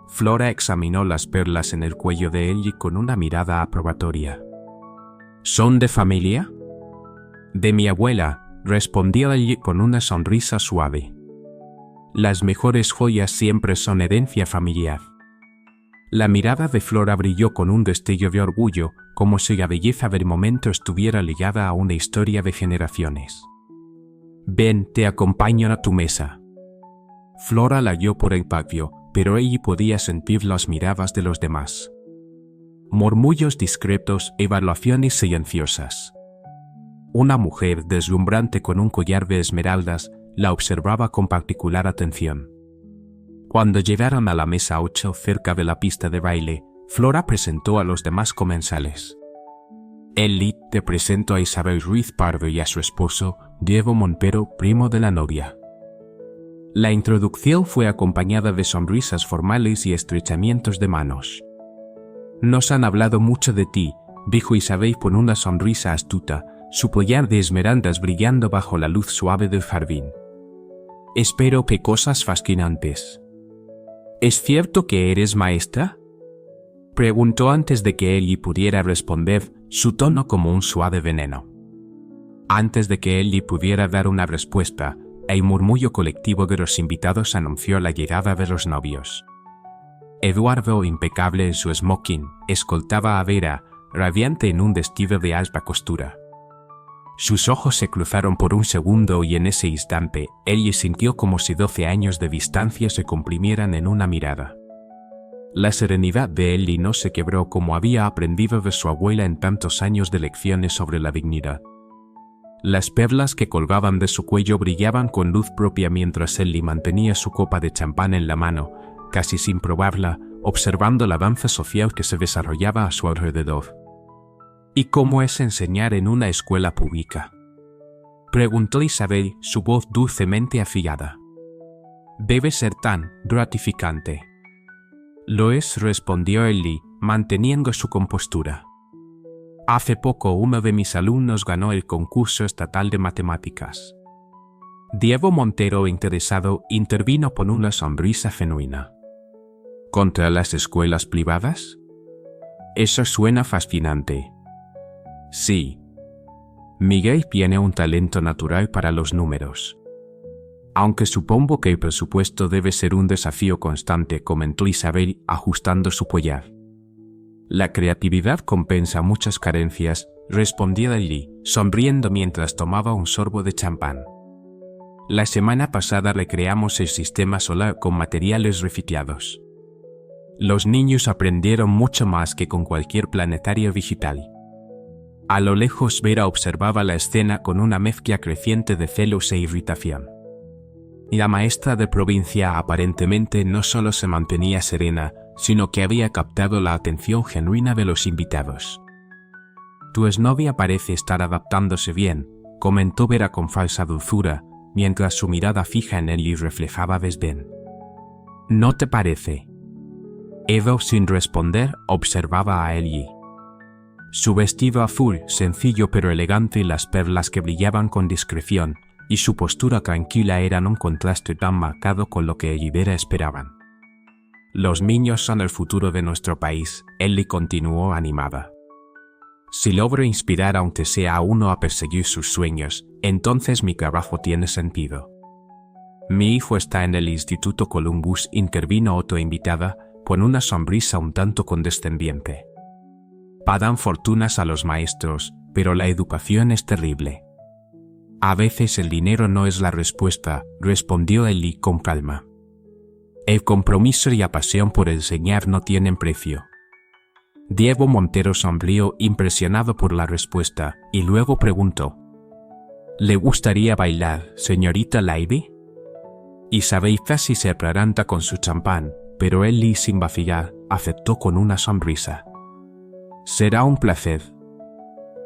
Flora examinó las perlas en el cuello de Ellie con una mirada aprobatoria. ¿Son de familia? De mi abuela, respondió Ellie con una sonrisa suave. Las mejores joyas siempre son herencia familiar. La mirada de Flora brilló con un destello de orgullo, como si la belleza del momento estuviera ligada a una historia de generaciones. Ven, te acompaño a tu mesa. Flora la guió por el patio, pero ella podía sentir las miradas de los demás. Murmullos discretos, evaluaciones silenciosas. Una mujer deslumbrante con un collar de esmeraldas la observaba con particular atención. Cuando llegaron a la mesa 8 cerca de la pista de baile, Flora presentó a los demás comensales. Ellie, te presento a Isabel Ruiz Pardo y a su esposo, Diego Montero, primo de la novia. La introducción fue acompañada de sonrisas formales y estrechamientos de manos. Nos han hablado mucho de ti, dijo Isabel con una sonrisa astuta, su collar de esmeraldas brillando bajo la luz suave del jardín. Espero que cosas fascinantes. ¿Es cierto que eres maestra? Preguntó antes de que Ellie pudiera responder, su tono como un suave veneno. Antes de que Ellie pudiera dar una respuesta, el murmullo colectivo de los invitados anunció la llegada de los novios. Eduardo, impecable en su smoking, escoltaba a Vera, radiante en un vestido de alta costura. Sus ojos se cruzaron por un segundo y en ese instante, Ellie sintió como si 12 años de distancia se comprimieran en una mirada. La serenidad de Ellie no se quebró como había aprendido de su abuela en tantos años de lecciones sobre la dignidad. Las perlas que colgaban de su cuello brillaban con luz propia mientras Ellie mantenía su copa de champán en la mano, casi sin probarla, observando la danza social que se desarrollaba a su alrededor. ¿Y cómo es enseñar en una escuela pública?, preguntó Isabel, su voz dulcemente afilada. Debe ser tan gratificante. Lo es, respondió Ellie, manteniendo su compostura. Hace poco uno de mis alumnos ganó el concurso estatal de matemáticas. Diego Montero, interesado, intervino con una sonrisa genuina. ¿Contra las escuelas privadas? Eso suena fascinante. Sí. Miguel tiene un talento natural para los números. Aunque supongo que el presupuesto debe ser un desafío constante, comentó Isabel, ajustando su collar. La creatividad compensa muchas carencias, respondió Ellie, sonriendo mientras tomaba un sorbo de champán. La semana pasada recreamos el sistema solar con materiales reciclados. Los niños aprendieron mucho más que con cualquier planetario digital. A lo lejos Vera observaba la escena con una mezcla creciente de celos e irritación. La maestra de provincia aparentemente no solo se mantenía serena, sino que había captado la atención genuina de los invitados. Tu exnovia parece estar adaptándose bien, comentó Vera con falsa dulzura, mientras su mirada fija en Ellie reflejaba desdén. ¿No te parece? Edo, sin responder, observaba a Ellie. Su vestido azul, sencillo pero elegante, y las perlas que brillaban con discreción, y su postura tranquila eran un contraste tan marcado con lo que Ellie y Vera esperaban. Los niños son el futuro de nuestro país, Ellie continuó animada. Si logro inspirar aunque sea a uno a perseguir sus sueños, entonces mi trabajo tiene sentido. Mi hijo está en el Instituto Columbus, intervino otra invitada, con una sonrisa un tanto condescendiente. Pagan fortunas a los maestros, pero la educación es terrible. A veces el dinero no es la respuesta, respondió Ellie con calma. El compromiso y la pasión por enseñar no tienen precio. Diego Montero sonrió, impresionado por la respuesta, y luego preguntó: ¿Le gustaría bailar, señorita Lady? Isabel casi se atraganta con su champán, pero Ellie, sin vacilar, aceptó con una sonrisa. Será un placer.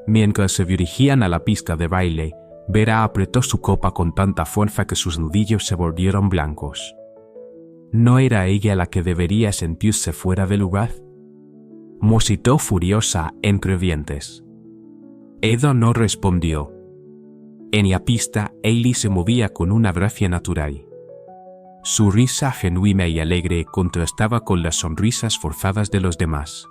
Mientras se dirigían a la pista de baile, Vera apretó su copa con tanta fuerza que sus nudillos se volvieron blancos. ¿No era ella la que debería sentirse fuera de lugar? Musitó furiosa entre dientes. Edo no respondió. En la pista, Ailey se movía con una gracia natural. Su risa genuina y alegre contrastaba con las sonrisas forzadas de los demás.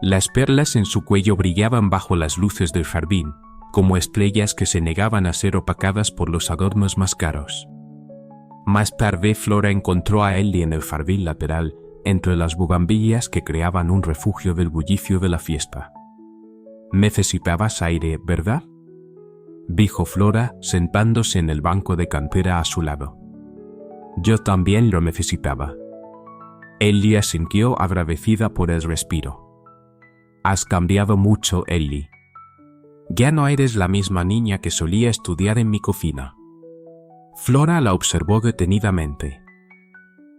Las perlas en su cuello brillaban bajo las luces del jardín, como estrellas que se negaban a ser opacadas por los adornos más caros. Más tarde, Flora encontró a Ailey en el jardín lateral, entre las bugambillas que creaban un refugio del bullicio de la fiesta. «Necesitabas aire, ¿verdad?», dijo Flora, sentándose en el banco de cantera a su lado. «Yo también lo necesitaba». Ailey asintió agradecida por el respiro. «Has cambiado mucho, Ailey. Ya no eres la misma niña que solía estudiar en mi cocina». Flora la observó detenidamente.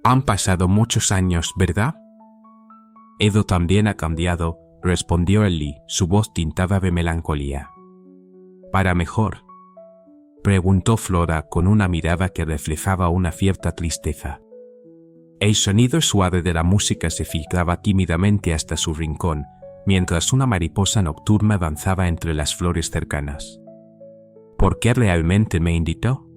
«Han pasado muchos años, ¿verdad?». «Edo también ha cambiado», respondió Ailey, su voz tintada de melancolía. «¿Para mejor?», preguntó Flora con una mirada que reflejaba una cierta tristeza. El sonido suave de la música se filtraba tímidamente hasta su rincón, mientras una mariposa nocturna danzaba entre las flores cercanas. «¿Por qué realmente me invitó?»,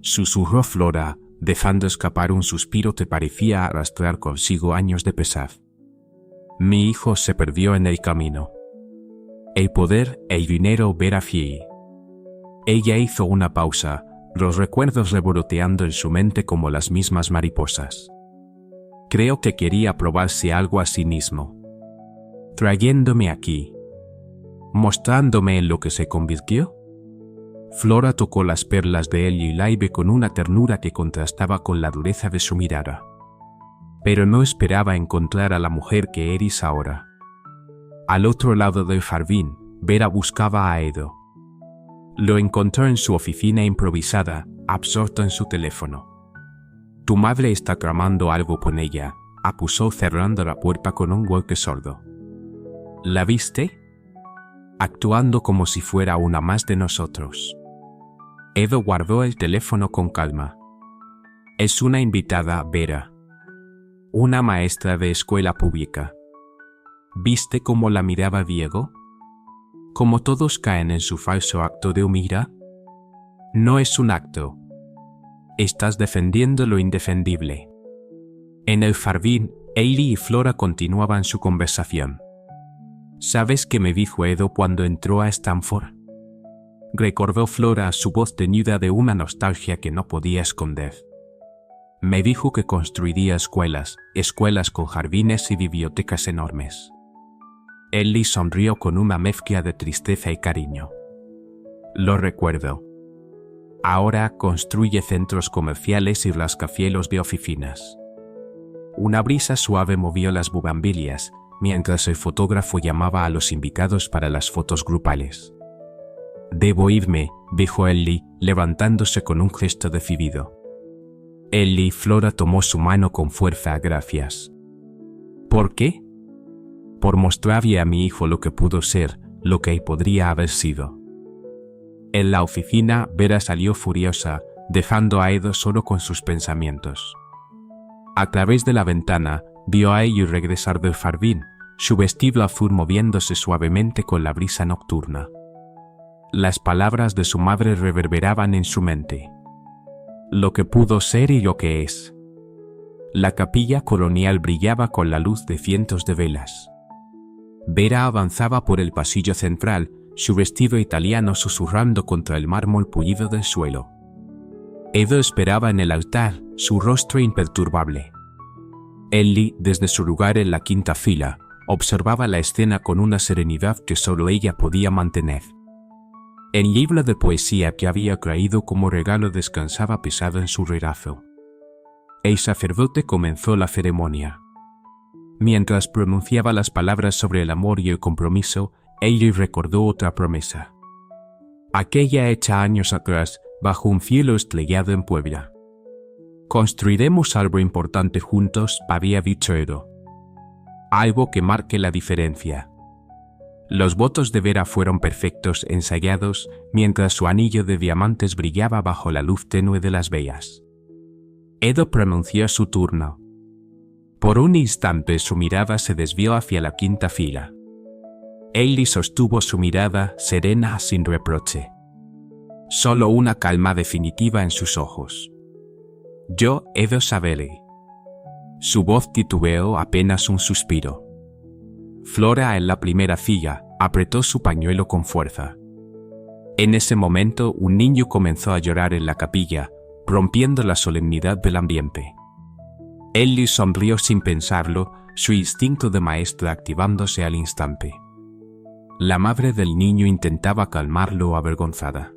susurró Flora, dejando escapar un suspiro que parecía arrastrar consigo años de pesar. «Mi hijo se perdió en el camino. El poder, el dinero, ver a Fiei». Ella hizo una pausa, los recuerdos revoloteando en su mente como las mismas mariposas. «Creo que quería probarse algo a sí mismo. Trayéndome aquí. Mostrándome en lo que se convirtió». Flora tocó las perlas de Ailey Laibe con una ternura que contrastaba con la dureza de su mirada. Pero no esperaba encontrar a la mujer que eres ahora. Al otro lado del jardín, Vera buscaba a Edo. Lo encontró en su oficina improvisada, absorto en su teléfono. «Tu madre está tramando algo con ella», apuntó cerrando la puerta con un golpe sordo. «¿La viste?», actuando como si fuera una más de nosotros. Edo guardó el teléfono con calma. «Es una invitada, Vera. Una maestra de escuela pública. ¿Viste cómo la miraba Diego? ¿Cómo todos caen en su falso acto de humildad? No es un acto. Estás defendiendo lo indefendible». En el jardín, Ailey y Flora continuaban su conversación. «¿Sabes qué me dijo Edo cuando entró a Stanford?», recordó Flora, su voz teñida de una nostalgia que no podía esconder. «Me dijo que construiría escuelas con jardines y bibliotecas enormes». Ailey sonrió con una mezcla de tristeza y cariño. «Lo recuerdo. Ahora construye centros comerciales y rascacielos de oficinas». Una brisa suave movió las bugambilias, mientras el fotógrafo llamaba a los invitados para las fotos grupales. «Debo irme», dijo Ailey, levantándose con un gesto decidido. Ailey, Flora tomó su mano con fuerza. «Gracias». «¿Por qué?». «Por mostrarle a mi hijo lo que pudo ser, lo que podría haber sido». En la oficina, Vera salió furiosa, dejando a Edo solo con sus pensamientos. A través de la ventana, vio a Ailey regresar del jardín, su vestido azul moviéndose suavemente con la brisa nocturna. Las palabras de su madre reverberaban en su mente. Lo que pudo ser y lo que es. La capilla colonial brillaba con la luz de cientos de velas. Vera avanzaba por el pasillo central, su vestido italiano susurrando contra el mármol pulido del suelo. Edo esperaba en el altar, su rostro imperturbable. Ailey, desde su lugar en la quinta fila, observaba la escena con una serenidad que solo ella podía mantener. El libro de poesía que había traído como regalo descansaba pesado en su regazo. El sacerdote comenzó la ceremonia. Mientras pronunciaba las palabras sobre el amor y el compromiso, Ailey recordó otra promesa. Aquella hecha años atrás, bajo un cielo estrellado en Puebla. «Construiremos algo importante juntos», había dicho Edo. «Algo que marque la diferencia». Los votos de Vera fueron perfectos, ensayados, mientras su anillo de diamantes brillaba bajo la luz tenue de las velas. Edo pronunció su turno. Por un instante su mirada se desvió hacia la quinta fila. Ailey sostuvo su mirada, serena, sin reproche. solo una calma definitiva en sus ojos. Yo he de saberle. Su voz titubeó apenas un suspiro. Flora, en la primera fila, apretó su pañuelo con fuerza. En ese momento, un niño comenzó a llorar en la capilla, rompiendo la solemnidad del ambiente. Ellie sonrió sin pensarlo, su instinto de maestra activándose al instante. La madre del niño intentaba calmarlo avergonzada.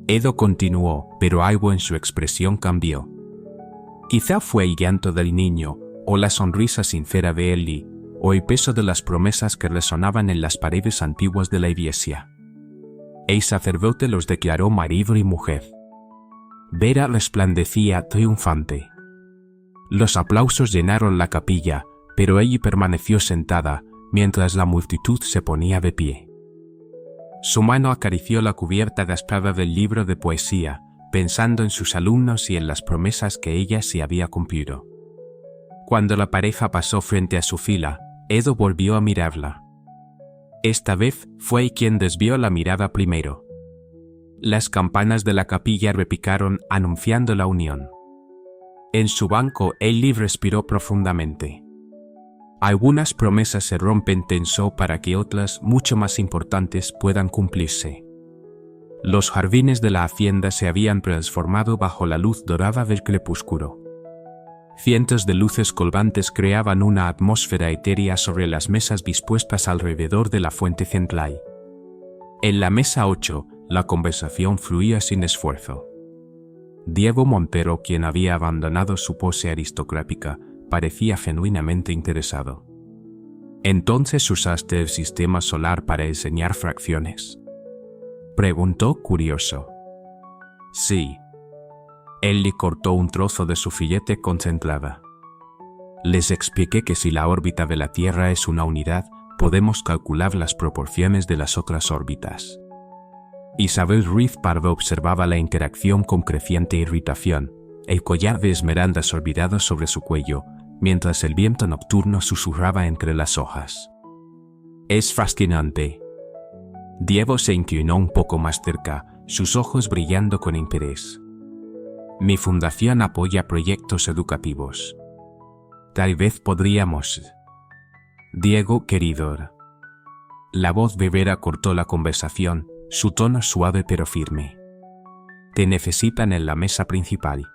Edo continuó, pero algo en su expresión cambió. Quizá fue el llanto del niño, o la sonrisa sincera de Ellie, o el peso de las promesas que resonaban en las paredes antiguas de la iglesia. El sacerdote los declaró marido y mujer. Vera resplandecía triunfante. Los aplausos llenaron la capilla, pero Ellie permaneció sentada, mientras la multitud se ponía de pie. Su mano acarició la cubierta gastada del libro de poesía, pensando en sus alumnos y en las promesas que ella se había cumplido. Cuando la pareja pasó frente a su fila, Edo volvió a mirarla. Esta vez fue él quien desvió la mirada primero. Las campanas de la capilla repicaron anunciando la unión. En su banco, Ellie respiró profundamente. Algunas promesas se rompen, tensó, para que otras, mucho más importantes, puedan cumplirse. Los jardines de la hacienda se habían transformado bajo la luz dorada del crepúsculo. Cientos de luces colgantes creaban una atmósfera etérea sobre las mesas dispuestas alrededor de la fuente central. En la mesa 8, la conversación fluía sin esfuerzo. Diego Montero, quien había abandonado su pose aristocrática, parecía genuinamente interesado. ¿Entonces usaste el sistema solar para enseñar fracciones?, preguntó curioso. Sí. Ellie cortó un trozo de su filete concentrada. Les expliqué que si la órbita de la Tierra es una unidad, podemos calcular las proporciones de las otras órbitas. Isabel Ruiz Pardo observaba la interacción con creciente irritación, el collar de esmeraldas olvidado sobre su cuello, mientras el viento nocturno susurraba entre las hojas. Es fascinante. Diego se inclinó un poco más cerca, sus ojos brillando con interés. Mi fundación apoya proyectos educativos. Tal vez podríamos... Diego, querido. La voz de Vera cortó la conversación, su tono suave pero firme. Te necesitan en la mesa principal.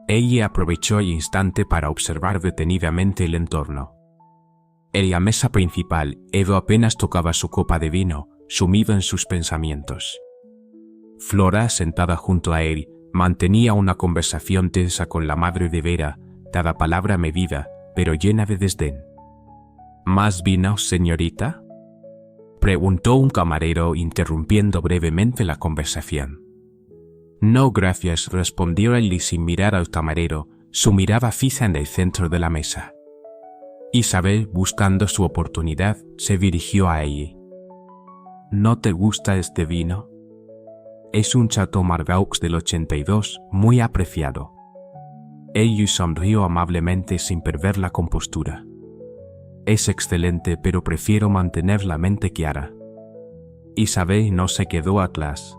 Ella aprovechó el instante para observar detenidamente el entorno. En la mesa principal, Edo apenas tocaba su copa de vino, sumido en sus pensamientos. Flora, sentada junto a él, mantenía una conversación tensa con la madre de Vera, cada palabra medida, pero llena de desdén. ¿Más vino, señorita?, preguntó un camarero, interrumpiendo brevemente la conversación. No, gracias, respondió Ellie sin mirar al camarero, su mirada fija en el centro de la mesa. Isabel, buscando su oportunidad, se dirigió a Ellie. ¿No te gusta este vino? Es un Chateau Margaux del 82, muy apreciado. Ellie sonrió amablemente sin perder la compostura. Es excelente, pero prefiero mantener la mente clara. Isabel no se quedó atrás.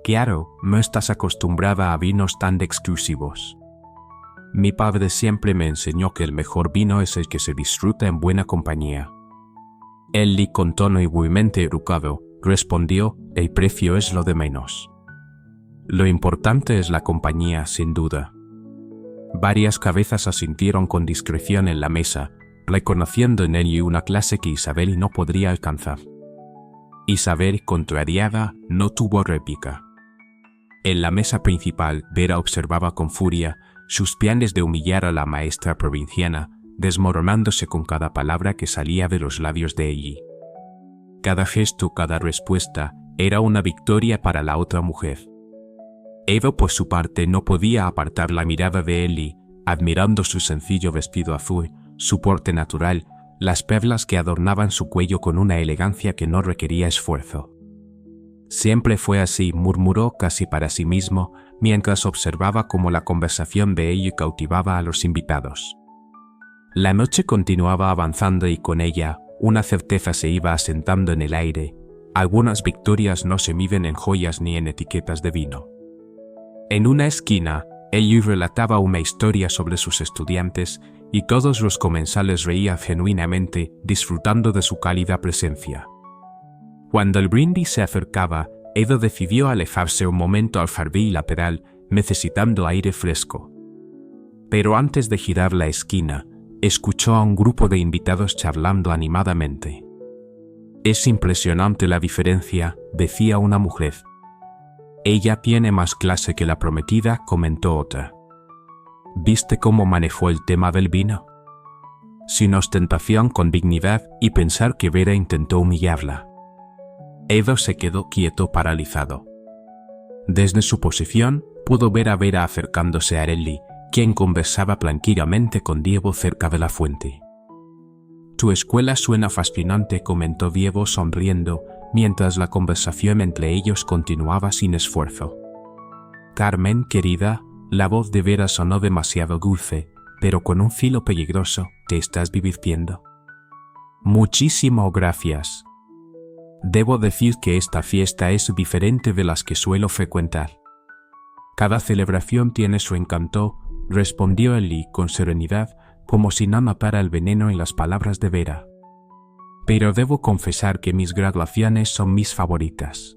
Claro, no estás acostumbrada a vinos tan exclusivos. Mi padre siempre me enseñó que el mejor vino es el que se disfruta en buena compañía. Ellie, con tono igualmente educado, respondió: el precio es lo de menos. Lo importante es la compañía, sin duda. Varias cabezas asintieron con discreción en la mesa, reconociendo en Ellie una clase que Isabel no podría alcanzar. Isabel, contrariada, no tuvo réplica. En la mesa principal, Vera observaba con furia sus planes de humillar a la maestra provinciana, desmoronándose con cada palabra que salía de los labios de Ellie. Cada gesto, cada respuesta, era una victoria para la otra mujer. Edo, por su parte, no podía apartar la mirada de Ellie, admirando su sencillo vestido azul, su porte natural, las perlas que adornaban su cuello con una elegancia que no requería esfuerzo. Siempre fue así, murmuró casi para sí mismo, mientras observaba cómo la conversación de Ellie cautivaba a los invitados. La noche continuaba avanzando y con ella, una certeza se iba asentando en el aire: Algunas victorias no se miden en joyas ni en etiquetas de vino. En una esquina, Ellie relataba una historia sobre sus estudiantes y todos los comensales reían genuinamente, disfrutando de su cálida presencia. Cuando el brindis se acercaba, Edo decidió alejarse un momento al jardín lateral, necesitando aire fresco. Pero antes de girar la esquina, escuchó a un grupo de invitados charlando animadamente. «Es impresionante la diferencia», decía una mujer. «Ella tiene más clase que la prometida», comentó otra. «¿Viste cómo manejó el tema del vino? Sin ostentación, con dignidad, y pensar que Vera intentó humillarla». Edo se quedó quieto, paralizado. Desde su posición, pudo ver a Vera acercándose a Ellie, quien conversaba tranquilamente con Diego cerca de la fuente. «Tu escuela suena fascinante», comentó Diego sonriendo, mientras la conversación entre ellos continuaba sin esfuerzo. «Carmen, querida», la voz de Vera sonó demasiado dulce, pero con un filo peligroso. «¿Te estás divirtiendo?» «Muchísimas gracias. Debo decir que esta fiesta es diferente de las que suelo frecuentar». «Cada celebración tiene su encanto», respondió Ellie con serenidad, como si no notara el veneno en las palabras de Vera. «Pero debo confesar que mis graduaciones son mis favoritas.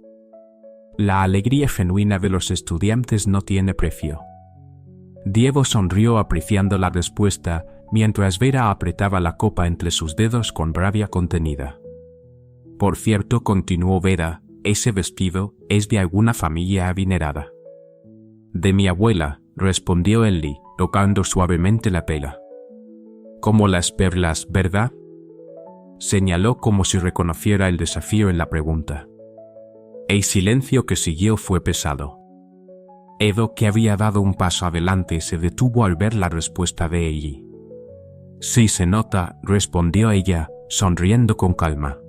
La alegría genuina de los estudiantes no tiene precio». Diego sonrió apreciando la respuesta, mientras Vera apretaba la copa entre sus dedos con rabia contenida. «Por cierto», continuó Vera, «ese vestido es de alguna familia adinerada». «De mi abuela», respondió Ellie, tocando suavemente la tela. «Como las perlas, ¿verdad?», señaló como si reconociera el desafío en la pregunta. El silencio que siguió fue pesado. Edo, que había dado un paso adelante, se detuvo al ver la respuesta de Ellie. «Sí se nota», respondió ella, sonriendo con calma.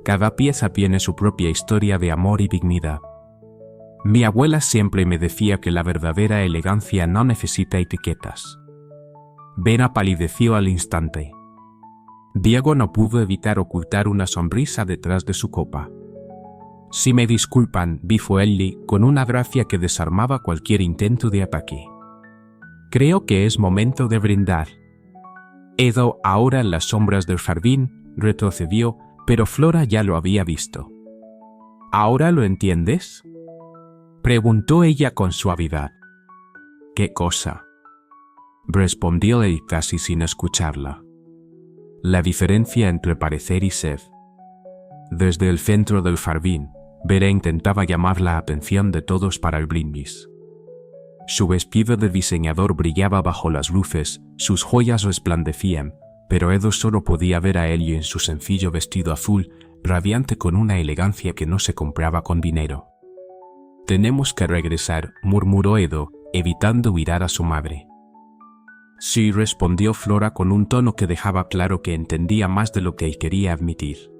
«Cada pieza tiene su propia historia de amor y dignidad. Mi abuela siempre me decía que la verdadera elegancia no necesita etiquetas». Vera palideció al instante. Diego no pudo evitar ocultar una sonrisa detrás de su copa. «Si me disculpan», dijo Ellie con una gracia que desarmaba cualquier intento de ataque. «Creo que es momento de brindar». Edo, ahora en las sombras del jardín, retrocedió, pero Flora ya lo había visto. «¿Ahora lo entiendes?», preguntó ella con suavidad. «¿Qué cosa?», respondió él casi sin escucharla. «La diferencia entre parecer y ser». Desde el centro del jardín, Vera intentaba llamar la atención de todos para el brindis. Su vestido de diseñador brillaba bajo las luces, sus joyas resplandecían, pero Edo solo podía ver a Ellie en su sencillo vestido azul, radiante con una elegancia que no se compraba con dinero. «Tenemos que regresar», murmuró Edo, evitando mirar a su madre. «Sí», respondió Flora con un tono que dejaba claro que entendía más de lo que él quería admitir.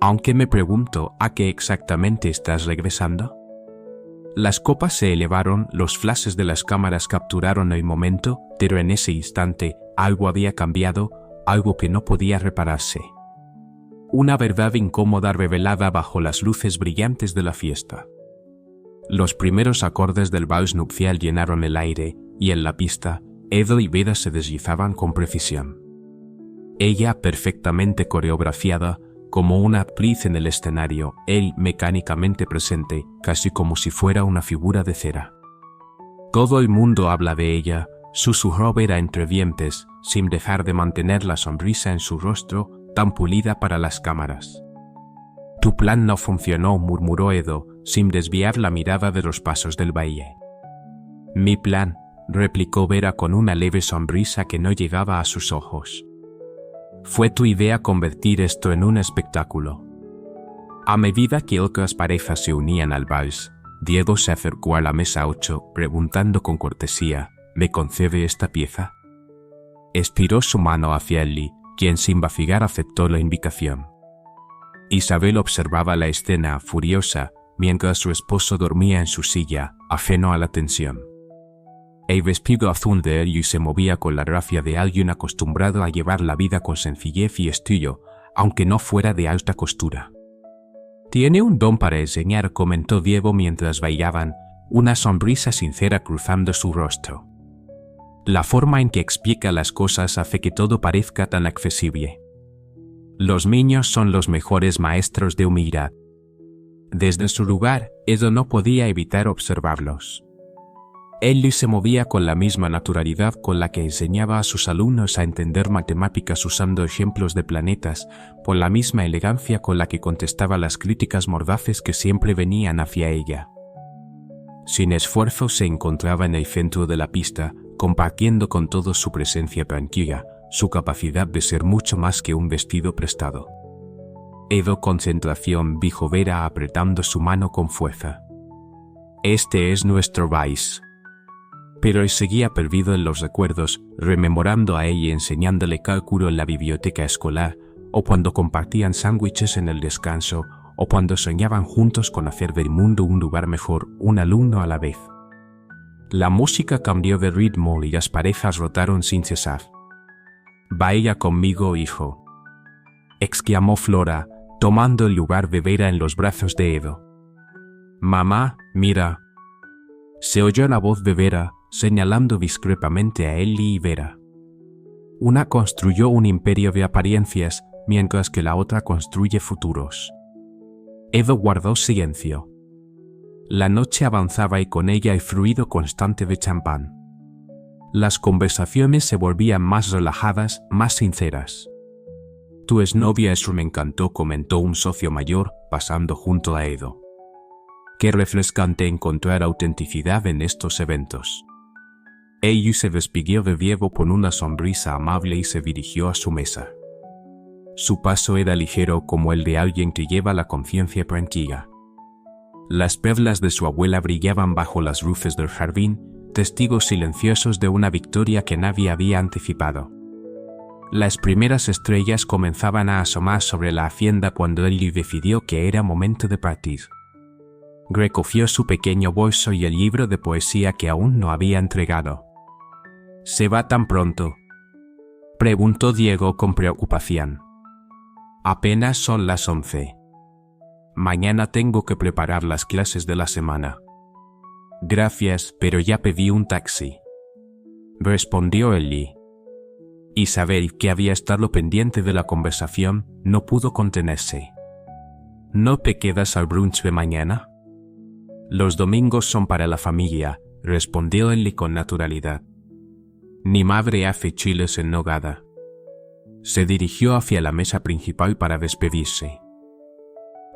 «Aunque me pregunto, ¿a qué exactamente estás regresando?». Las copas se elevaron, los flashes de las cámaras capturaron el momento, pero en ese instante algo había cambiado, algo que no podía repararse. Una verdad incómoda revelada bajo las luces brillantes de la fiesta. Los primeros acordes del vals nupcial llenaron el aire, y en la pista, Edo y Vera se deslizaban con precisión. Ella perfectamente coreografiada, como una actriz en el escenario, él mecánicamente presente, casi como si fuera una figura de cera. «Todo el mundo habla de ella», susurró Vera entre dientes, sin dejar de mantener la sonrisa en su rostro, tan pulida para las cámaras. «Tu plan no funcionó», murmuró Edo, sin desviar la mirada de los pasos del baile. «Mi plan», replicó Vera con una leve sonrisa que no llegaba a sus ojos. «Fue tu idea convertir esto en un espectáculo». A medida que otras parejas se unían al vals, Diego se acercó a la mesa 8, preguntando con cortesía, ¿me concede esta pieza? Estiró su mano hacia Ellie, quien sin vacilar aceptó la invitación. Isabel observaba la escena, furiosa, mientras su esposo dormía en su silla, ajeno a la tensión. El vestido azul de Ellie se movía con la gracia de alguien acostumbrado a llevar la vida con sencillez y estilo, aunque no fuera de alta costura. Tiene un don para enseñar, comentó Diego mientras bailaban, una sonrisa sincera cruzando su rostro. La forma en que explica las cosas hace que todo parezca tan accesible. Los niños son los mejores maestros de humildad. Desde su lugar, Edo no podía evitar observarlos. Ellie se movía con la misma naturalidad con la que enseñaba a sus alumnos a entender matemáticas usando ejemplos de planetas, con la misma elegancia con la que contestaba las críticas mordaces que siempre venían hacia ella. Sin esfuerzo se encontraba en el centro de la pista, compartiendo con todos su presencia tranquila, su capacidad de ser mucho más que un vestido prestado. Edo, concentración, dijo Vera apretando su mano con fuerza. Este es nuestro Vice. Pero él seguía perdido en los recuerdos, rememorando a ella y enseñándole cálculo en la biblioteca escolar, o cuando compartían sándwiches en el descanso, o cuando soñaban juntos con hacer del mundo un lugar mejor, un alumno a la vez. La música cambió de ritmo y las parejas rotaron sin cesar. «Baila conmigo, hijo», exclamó Flora, tomando el lugar de Vera en los brazos de Edo. «Mamá, mira». Se oyó la voz de Vera, señalando discretamente a Ellie y Vera. Una construyó un imperio de apariencias, mientras que la otra construye futuros. Edo guardó silencio. La noche avanzaba y con ella el fluido constante de champán. Las conversaciones se volvían más relajadas, más sinceras. «Tu exnovia es un encanto», comentó un socio mayor, pasando junto a Edo. Qué refrescante encontrar autenticidad en estos eventos. Ellie se despidió de Diego con una sonrisa amable y se dirigió a su mesa. Su paso era ligero como el de alguien que lleva la conciencia tranquila. Las perlas de su abuela brillaban bajo las luces del jardín, testigos silenciosos de una victoria que nadie había anticipado. Las primeras estrellas comenzaban a asomar sobre la hacienda cuando Ellie decidió que era momento de partir. Recogió su pequeño bolso y el libro de poesía que aún no había entregado. «¿Se va tan pronto?», preguntó Diego con preocupación. «Apenas son las 11. Mañana tengo que preparar las clases de la semana». «Gracias, pero ya pedí un taxi», respondió Ellie. Isabel, que había estado pendiente de la conversación, no pudo contenerse. «¿No te quedas al brunch de mañana?» «Los domingos son para la familia», respondió Ellie con naturalidad. «Mi madre hace chiles en nogada». Se dirigió hacia la mesa principal para despedirse.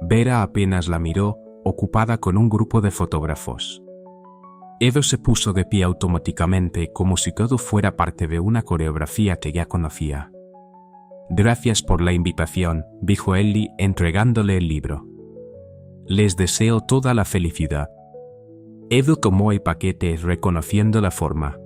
Vera apenas la miró, ocupada con un grupo de fotógrafos. Edo se puso de pie automáticamente como si todo fuera parte de una coreografía que ya conocía. «Gracias por la invitación», dijo Ellie entregándole el libro. «Les deseo toda la felicidad». Edo tomó el paquete reconociendo la forma.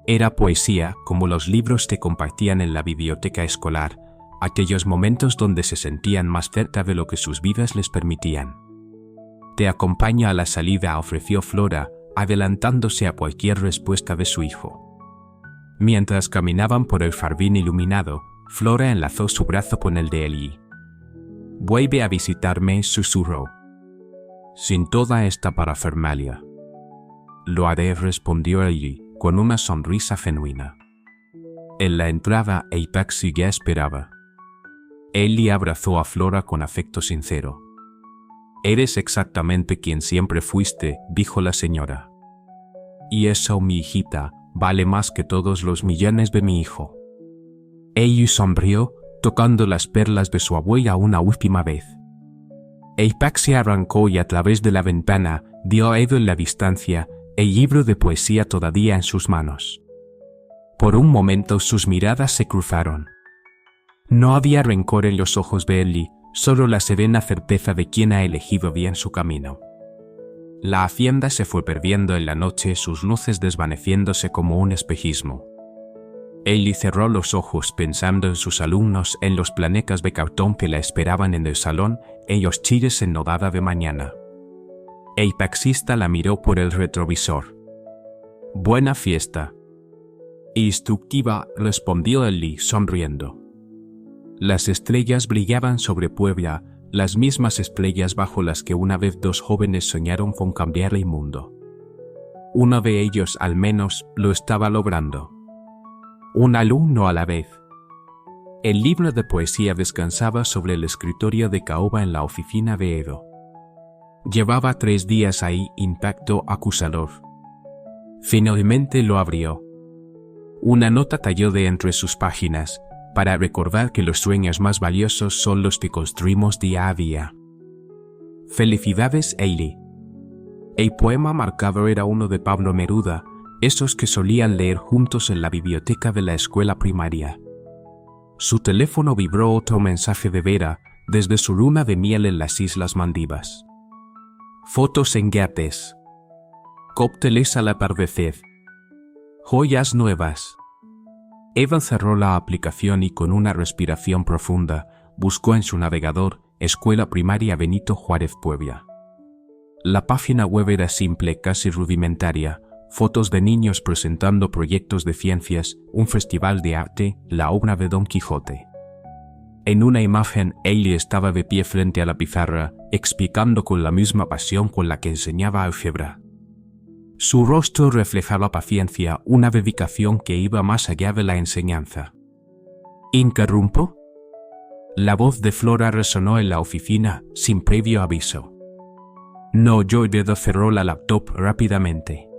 Era poesía, como los libros que compartían en la biblioteca escolar, aquellos momentos donde se sentían más cerca de lo que sus vidas les permitían. «Te acompaño a la salida», ofreció Flora, adelantándose a cualquier respuesta de su hijo. Mientras caminaban por el jardín iluminado, Flora enlazó su brazo con el de Ellie. «Vuelve a visitarme», susurró. «Sin toda esta parafernalia». «Lo haré», respondió Ellie, con una sonrisa genuina. En la entrada, el taxi ya esperaba. Ellie abrazó a Flora con afecto sincero. «Eres exactamente quien siempre fuiste», dijo la señora. «Y eso, mi hijita, vale más que todos los millones de mi hijo». Ellie sonrió, tocando las perlas de su abuela una última vez. El taxi arrancó y a través de la ventana vio a Edo en la distancia, el libro de poesía todavía en sus manos. Por un momento sus miradas se cruzaron. No había rencor en los ojos de Ellie, solo la serena certeza de quién ha elegido bien su camino. La hacienda se fue perdiendo en la noche, sus luces desvaneciéndose como un espejismo. Ellie cerró los ojos pensando en sus alumnos, en los planetas de cartón que la esperaban en el salón, en los chiles en nodada de mañana. El taxista la miró por el retrovisor. «Buena fiesta». «Instructiva», respondió Ellie sonriendo. Las estrellas brillaban sobre Puebla, las mismas estrellas bajo las que una vez dos jóvenes soñaron con cambiar el mundo. Uno de ellos, al menos, lo estaba logrando. Un alumno a la vez. El libro de poesía descansaba sobre el escritorio de caoba en la oficina de Edo. Llevaba 3 días ahí, intacto, acusador. Finalmente lo abrió. Una nota talló de entre sus páginas, para recordar que los sueños más valiosos son los que construimos día a día. Felicidades, Eili. El poema marcado era uno de Pablo Neruda, esos que solían leer juntos en la biblioteca de la escuela primaria. Su teléfono vibró otro mensaje de Vera, desde su luna de miel en las Islas Maldivas. Fotos en yates. Cócteles al atardecer. Joyas nuevas. Eva cerró la aplicación y con una respiración profunda, buscó en su navegador Escuela Primaria Benito Juárez Puebla. La página web era simple, casi rudimentaria, fotos de niños presentando proyectos de ciencias, un festival de arte, la obra de Don Quijote. En una imagen, Eili estaba de pie frente a la pizarra, explicando con la misma pasión con la que enseñaba álgebra. Su rostro reflejaba paciencia, una dedicación que iba más allá de la enseñanza. ¿Interrumpo? La voz de Flora resonó en la oficina, sin previo aviso. No, Edo cerró la laptop rápidamente.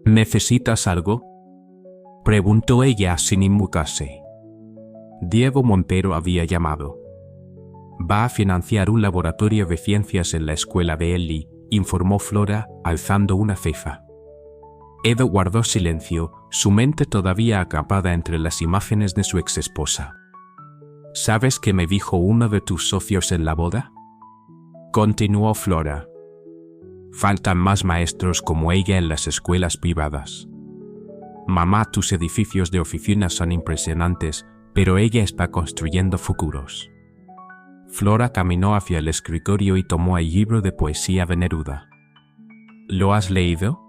¿Necesitas algo?, preguntó ella sin inmutarse. Diego Montero había llamado. Va a financiar un laboratorio de ciencias en la escuela de Ellie, informó Flora, alzando una ceja. Edo guardó silencio, su mente todavía atrapada entre las imágenes de su exesposa. ¿Sabes qué me dijo uno de tus socios en la boda?, continuó Flora. Faltan más maestros como ella en las escuelas privadas. Mamá, tus edificios de oficinas son impresionantes, pero ella está construyendo futuros. Flora caminó hacia el escritorio y tomó el libro de poesía de Neruda. ¿Lo has leído?,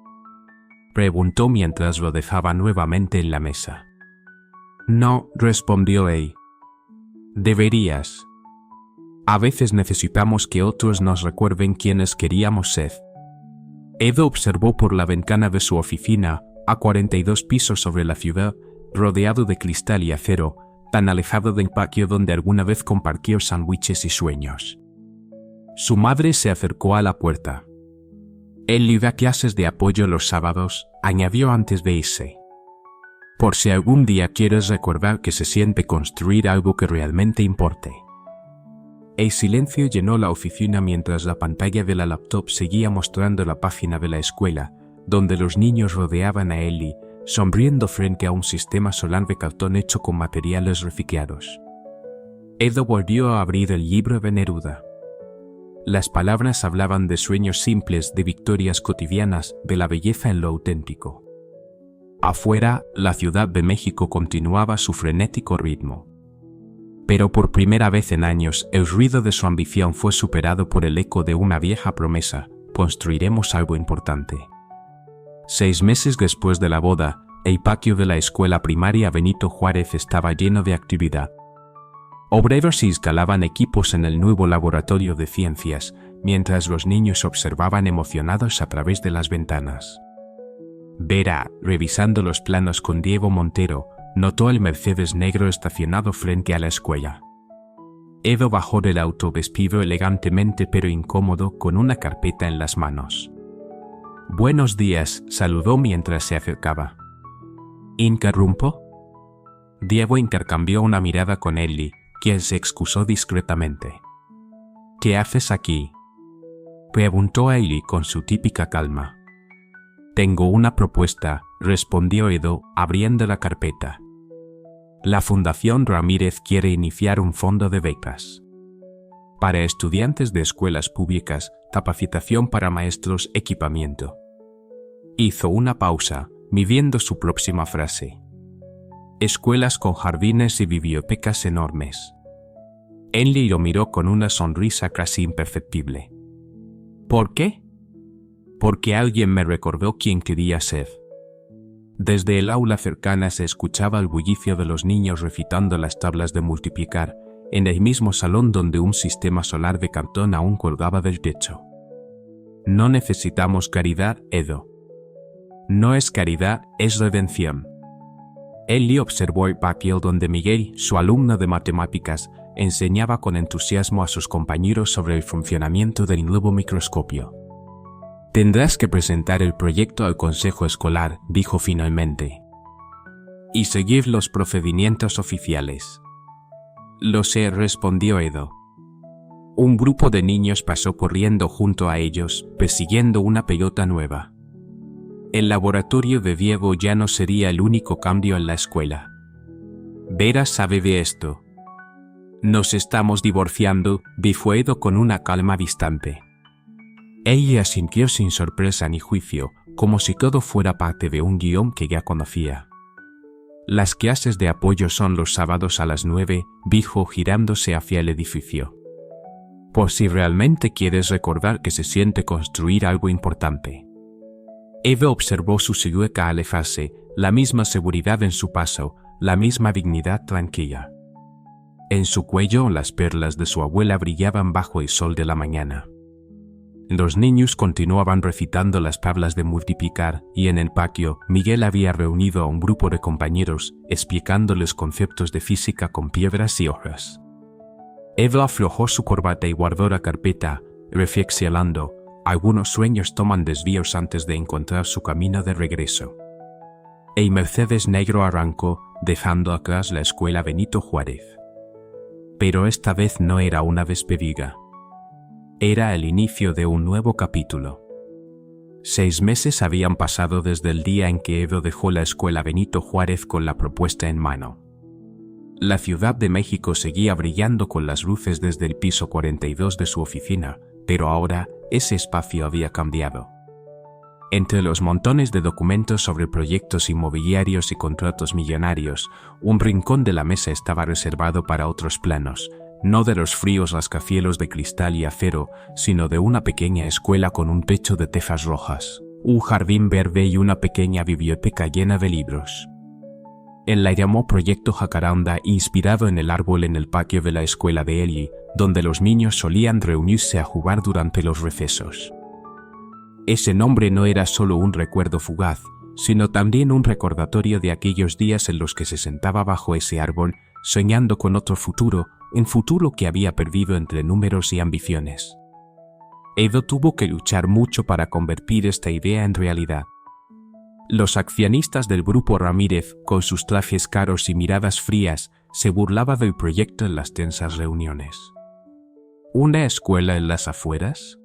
preguntó mientras lo dejaba nuevamente en la mesa. No, respondió él. Deberías. A veces necesitamos que otros nos recuerden quiénes queríamos ser. Edo observó por la ventana de su oficina, a 42 pisos sobre la ciudad, rodeado de cristal y acero, tan alejado del patio donde alguna vez compartió sándwiches y sueños. Su madre se acercó a la puerta. Él da clases de apoyo los sábados, añadió antes de irse. Por si algún día quieres recordar que se siente construir algo que realmente importe. El silencio llenó la oficina mientras la pantalla de la laptop seguía mostrando la página de la escuela, donde los niños rodeaban a Ellie, sonriendo frente a un sistema solar de cartón hecho con materiales reciclados. Edo volvió a abrir el libro de Neruda. Las palabras hablaban de sueños simples, de victorias cotidianas, de la belleza en lo auténtico. Afuera, la Ciudad de México continuaba su frenético ritmo. Pero por primera vez en años, el ruido de su ambición fue superado por el eco de una vieja promesa: construiremos algo importante. 6 meses después de la boda, el patio de la escuela primaria Benito Juárez estaba lleno de actividad. Obreros instalaban equipos en el nuevo laboratorio de ciencias, mientras los niños observaban emocionados a través de las ventanas. Vera, revisando los planos con Diego Montero, notó el Mercedes negro estacionado frente a la escuela. Edo bajó del auto vestido elegantemente pero incómodo, con una carpeta en las manos. Buenos días, saludó mientras se acercaba. ¿Interrumpo? Diego intercambió una mirada con Ellie, quien se excusó discretamente. ¿Qué haces aquí?, preguntó Ellie con su típica calma. Tengo una propuesta, respondió Edo, abriendo la carpeta. La Fundación Ramírez quiere iniciar un fondo de becas para estudiantes de escuelas públicas, capacitación para maestros, equipamiento. Hizo una pausa, midiendo su próxima frase. Escuelas con jardines y bibliotecas enormes. Ellie lo miró con una sonrisa casi imperceptible. ¿Por qué? Porque alguien me recordó quién quería ser. Desde el aula cercana se escuchaba el bullicio de los niños recitando las tablas de multiplicar, en el mismo salón donde un sistema solar de cartón aún colgaba del techo. No necesitamos caridad, Edo. No es caridad, es redención. Ellie observó el patio donde Miguel, su alumno de matemáticas, enseñaba con entusiasmo a sus compañeros sobre el funcionamiento del nuevo microscopio. Tendrás que presentar el proyecto al consejo escolar, dijo finalmente. Y seguir los procedimientos oficiales. Lo sé, respondió Edo. Un grupo de niños pasó corriendo junto a ellos, persiguiendo una pelota nueva. El laboratorio de Diego ya no sería el único cambio en la escuela. Vera sabe de esto. Nos estamos divorciando, dijo Edo con una calma distante. Ella asintió sin sorpresa ni juicio, como si todo fuera parte de un guión que ya conocía. Las clases de apoyo son los sábados a las 9, dijo girándose hacia el edificio. Por si realmente quieres recordar que se siente construir algo importante. Edo observó su silueta alejarse, la misma seguridad en su paso, la misma dignidad tranquila. En su cuello las perlas de su abuela brillaban bajo el sol de la mañana. Los niños continuaban recitando las tablas de multiplicar y en el patio Miguel había reunido a un grupo de compañeros explicándoles conceptos de física con piedras y hojas. Edo aflojó su corbata y guardó la carpeta, reflexionando. Algunos sueños toman desvíos antes de encontrar su camino de regreso. El Mercedes negro arrancó, dejando atrás la escuela Benito Juárez. Pero esta vez no era una despedida. Era el inicio de un nuevo capítulo. 6 meses habían pasado desde el día en que Edo dejó la escuela Benito Juárez con la propuesta en mano. La Ciudad de México seguía brillando con las luces desde el piso 42 de su oficina, pero ahora ese espacio había cambiado. Entre los montones de documentos sobre proyectos inmobiliarios y contratos millonarios, un rincón de la mesa estaba reservado para otros planos, no de los fríos rascacielos de cristal y acero, sino de una pequeña escuela con un techo de tejas rojas, un jardín verde y una pequeña biblioteca llena de libros. Él la llamó Proyecto Jacaranda, inspirado en el árbol en el patio de la escuela de Ellie, donde los niños solían reunirse a jugar durante los recesos. Ese nombre no era solo un recuerdo fugaz, sino también un recordatorio de aquellos días en los que se sentaba bajo ese árbol, soñando con otro futuro, un futuro que había perdido entre números y ambiciones. Edo tuvo que luchar mucho para convertir esta idea en realidad. Los accionistas del grupo Ramírez, con sus trajes caros y miradas frías, se burlaban del proyecto en las tensas reuniones. ¿Una escuela en las afueras?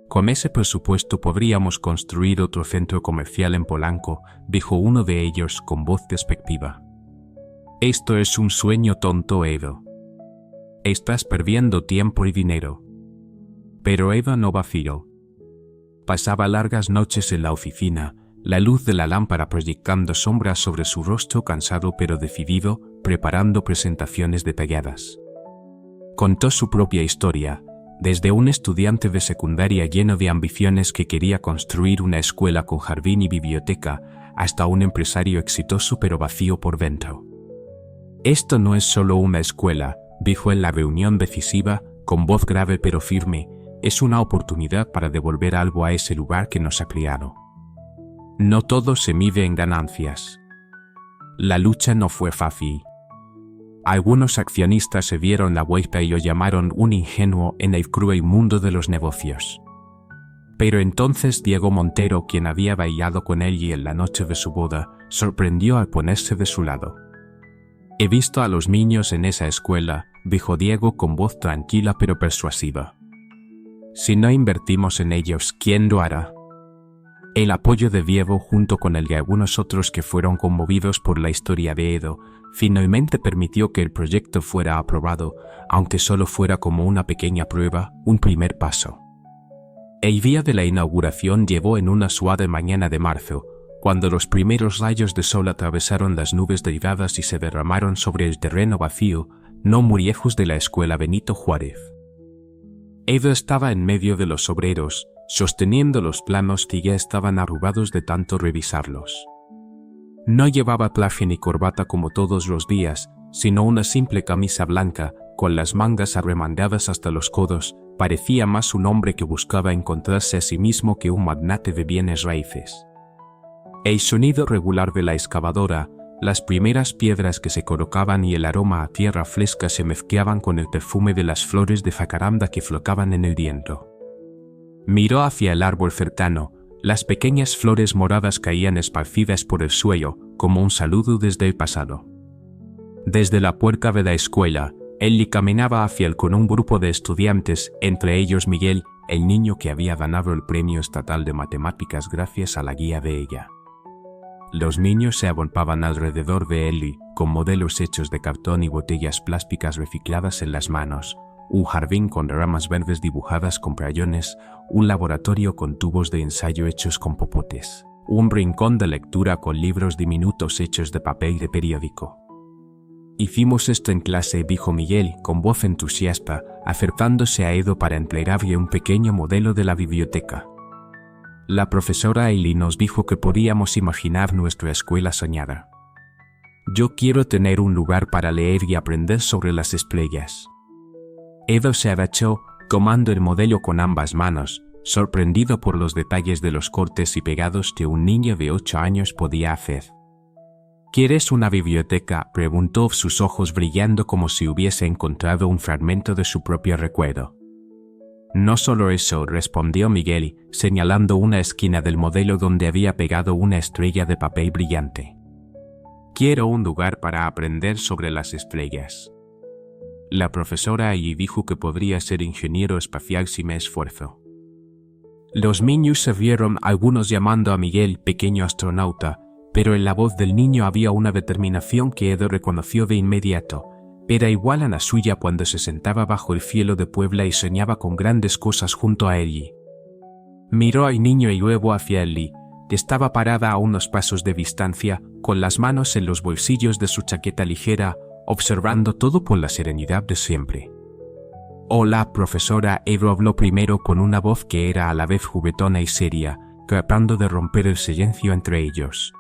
Con ese presupuesto podríamos construir otro centro comercial en Polanco, dijo uno de ellos con voz despectiva. Esto es un sueño tonto, Edo. Estás perdiendo tiempo y dinero. Pero Edo no vaciló. Pasaba largas noches en la oficina, la luz de la lámpara proyectando sombras sobre su rostro cansado pero decidido, preparando presentaciones detalladas. Contó su propia historia, desde un estudiante de secundaria lleno de ambiciones que quería construir una escuela con jardín y biblioteca, hasta un empresario exitoso pero vacío por dentro. Esto no es solo una escuela, dijo en la reunión decisiva, con voz grave pero firme, es una oportunidad para devolver algo a ese lugar que nos ha criado. No todo se mide en ganancias. La lucha no fue fácil. Algunos accionistas se dieron la vuelta y lo llamaron un ingenuo en el cruel mundo de los negocios. Pero entonces Diego Montero, quien había bailado con Ellie en la noche de su boda, sorprendió al ponerse de su lado. He visto a los niños en esa escuela, dijo Diego con voz tranquila pero persuasiva. Si no invertimos en ellos, ¿quién lo hará? El apoyo de Diego, junto con el de algunos otros que fueron conmovidos por la historia de Edo, finalmente permitió que el proyecto fuera aprobado, aunque solo fuera como una pequeña prueba, un primer paso. El día de la inauguración llegó en una suave mañana de marzo, cuando los primeros rayos de sol atravesaron las nubes delgadas y se derramaron sobre el terreno vacío, no muy lejos de la escuela Benito Juárez. Edo estaba en medio de los obreros, sosteniendo los planos que ya estaban arrugados de tanto revisarlos. No llevaba traje ni corbata como todos los días, sino una simple camisa blanca, con las mangas arremangadas hasta los codos, parecía más un hombre que buscaba encontrarse a sí mismo que un magnate de bienes raíces. El sonido regular de la excavadora, las primeras piedras que se colocaban y el aroma a tierra fresca se mezclaban con el perfume de las flores de jacaranda que flotaban en el viento. Miró hacia el árbol cercano. Las pequeñas flores moradas caían esparcidas por el suelo, como un saludo desde el pasado. Desde la puerta de la escuela, Ellie caminaba hacia él con un grupo de estudiantes, entre ellos Miguel, el niño que había ganado el premio estatal de matemáticas gracias a la guía de ella. Los niños se agolpaban alrededor de Ellie, con modelos hechos de cartón y botellas plásticas recicladas en las manos, un jardín con ramas verdes dibujadas con crayones, un laboratorio con tubos de ensayo hechos con popotes, un rincón de lectura con libros diminutos hechos de papel de periódico. Hicimos esto en clase, dijo Miguel, con voz entusiasta, acercándose a Edo para entregarle un pequeño modelo de la biblioteca. La profesora Ellie nos dijo que podíamos imaginar nuestra escuela soñada. Yo quiero tener un lugar para leer y aprender sobre las estrellas. Edo se agachó, tomando el modelo con ambas manos, sorprendido por los detalles de los cortes y pegados que un niño de 8 años podía hacer. ¿Quieres una biblioteca?, preguntó, sus ojos brillando como si hubiese encontrado un fragmento de su propio recuerdo. No solo eso, respondió Miguel, señalando una esquina del modelo donde había pegado una estrella de papel brillante. Quiero un lugar para aprender sobre las estrellas. La profesora allí dijo que podría ser ingeniero espacial si me esfuerzo. Los niños se vieron, algunos llamando a Miguel pequeño astronauta, pero en la voz del niño había una determinación que Edo reconoció de inmediato. Era igual a la suya cuando se sentaba bajo el cielo de Puebla y soñaba con grandes cosas junto a Ellie. Miró al niño y luego hacia Ellie, que estaba parada a unos pasos de distancia, con las manos en los bolsillos de su chaqueta ligera, observando todo con la serenidad de siempre. Hola, profesora, Edo habló primero con una voz que era a la vez juguetona y seria, tratando de romper el silencio entre ellos.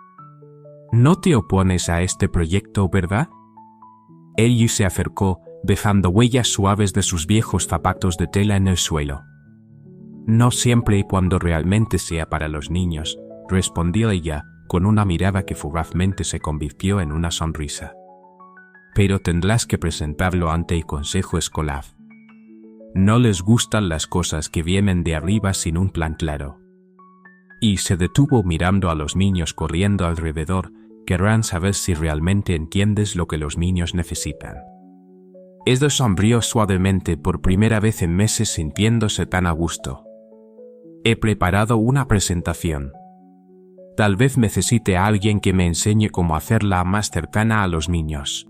¿No te opones a este proyecto, verdad? Ellie se acercó, dejando huellas suaves de sus viejos zapatos de tela en el suelo. No siempre y cuando realmente sea para los niños, respondió ella, con una mirada que fugazmente se convirtió en una sonrisa. Pero tendrás que presentarlo ante el consejo escolar. No les gustan las cosas que vienen de arriba sin un plan claro. Y se detuvo mirando a los niños corriendo alrededor. Querrán saber si realmente entiendes lo que los niños necesitan. Edo sonrió suavemente por primera vez en meses, sintiéndose tan a gusto. He preparado una presentación. Tal vez necesite a alguien que me enseñe cómo hacerla más cercana a los niños.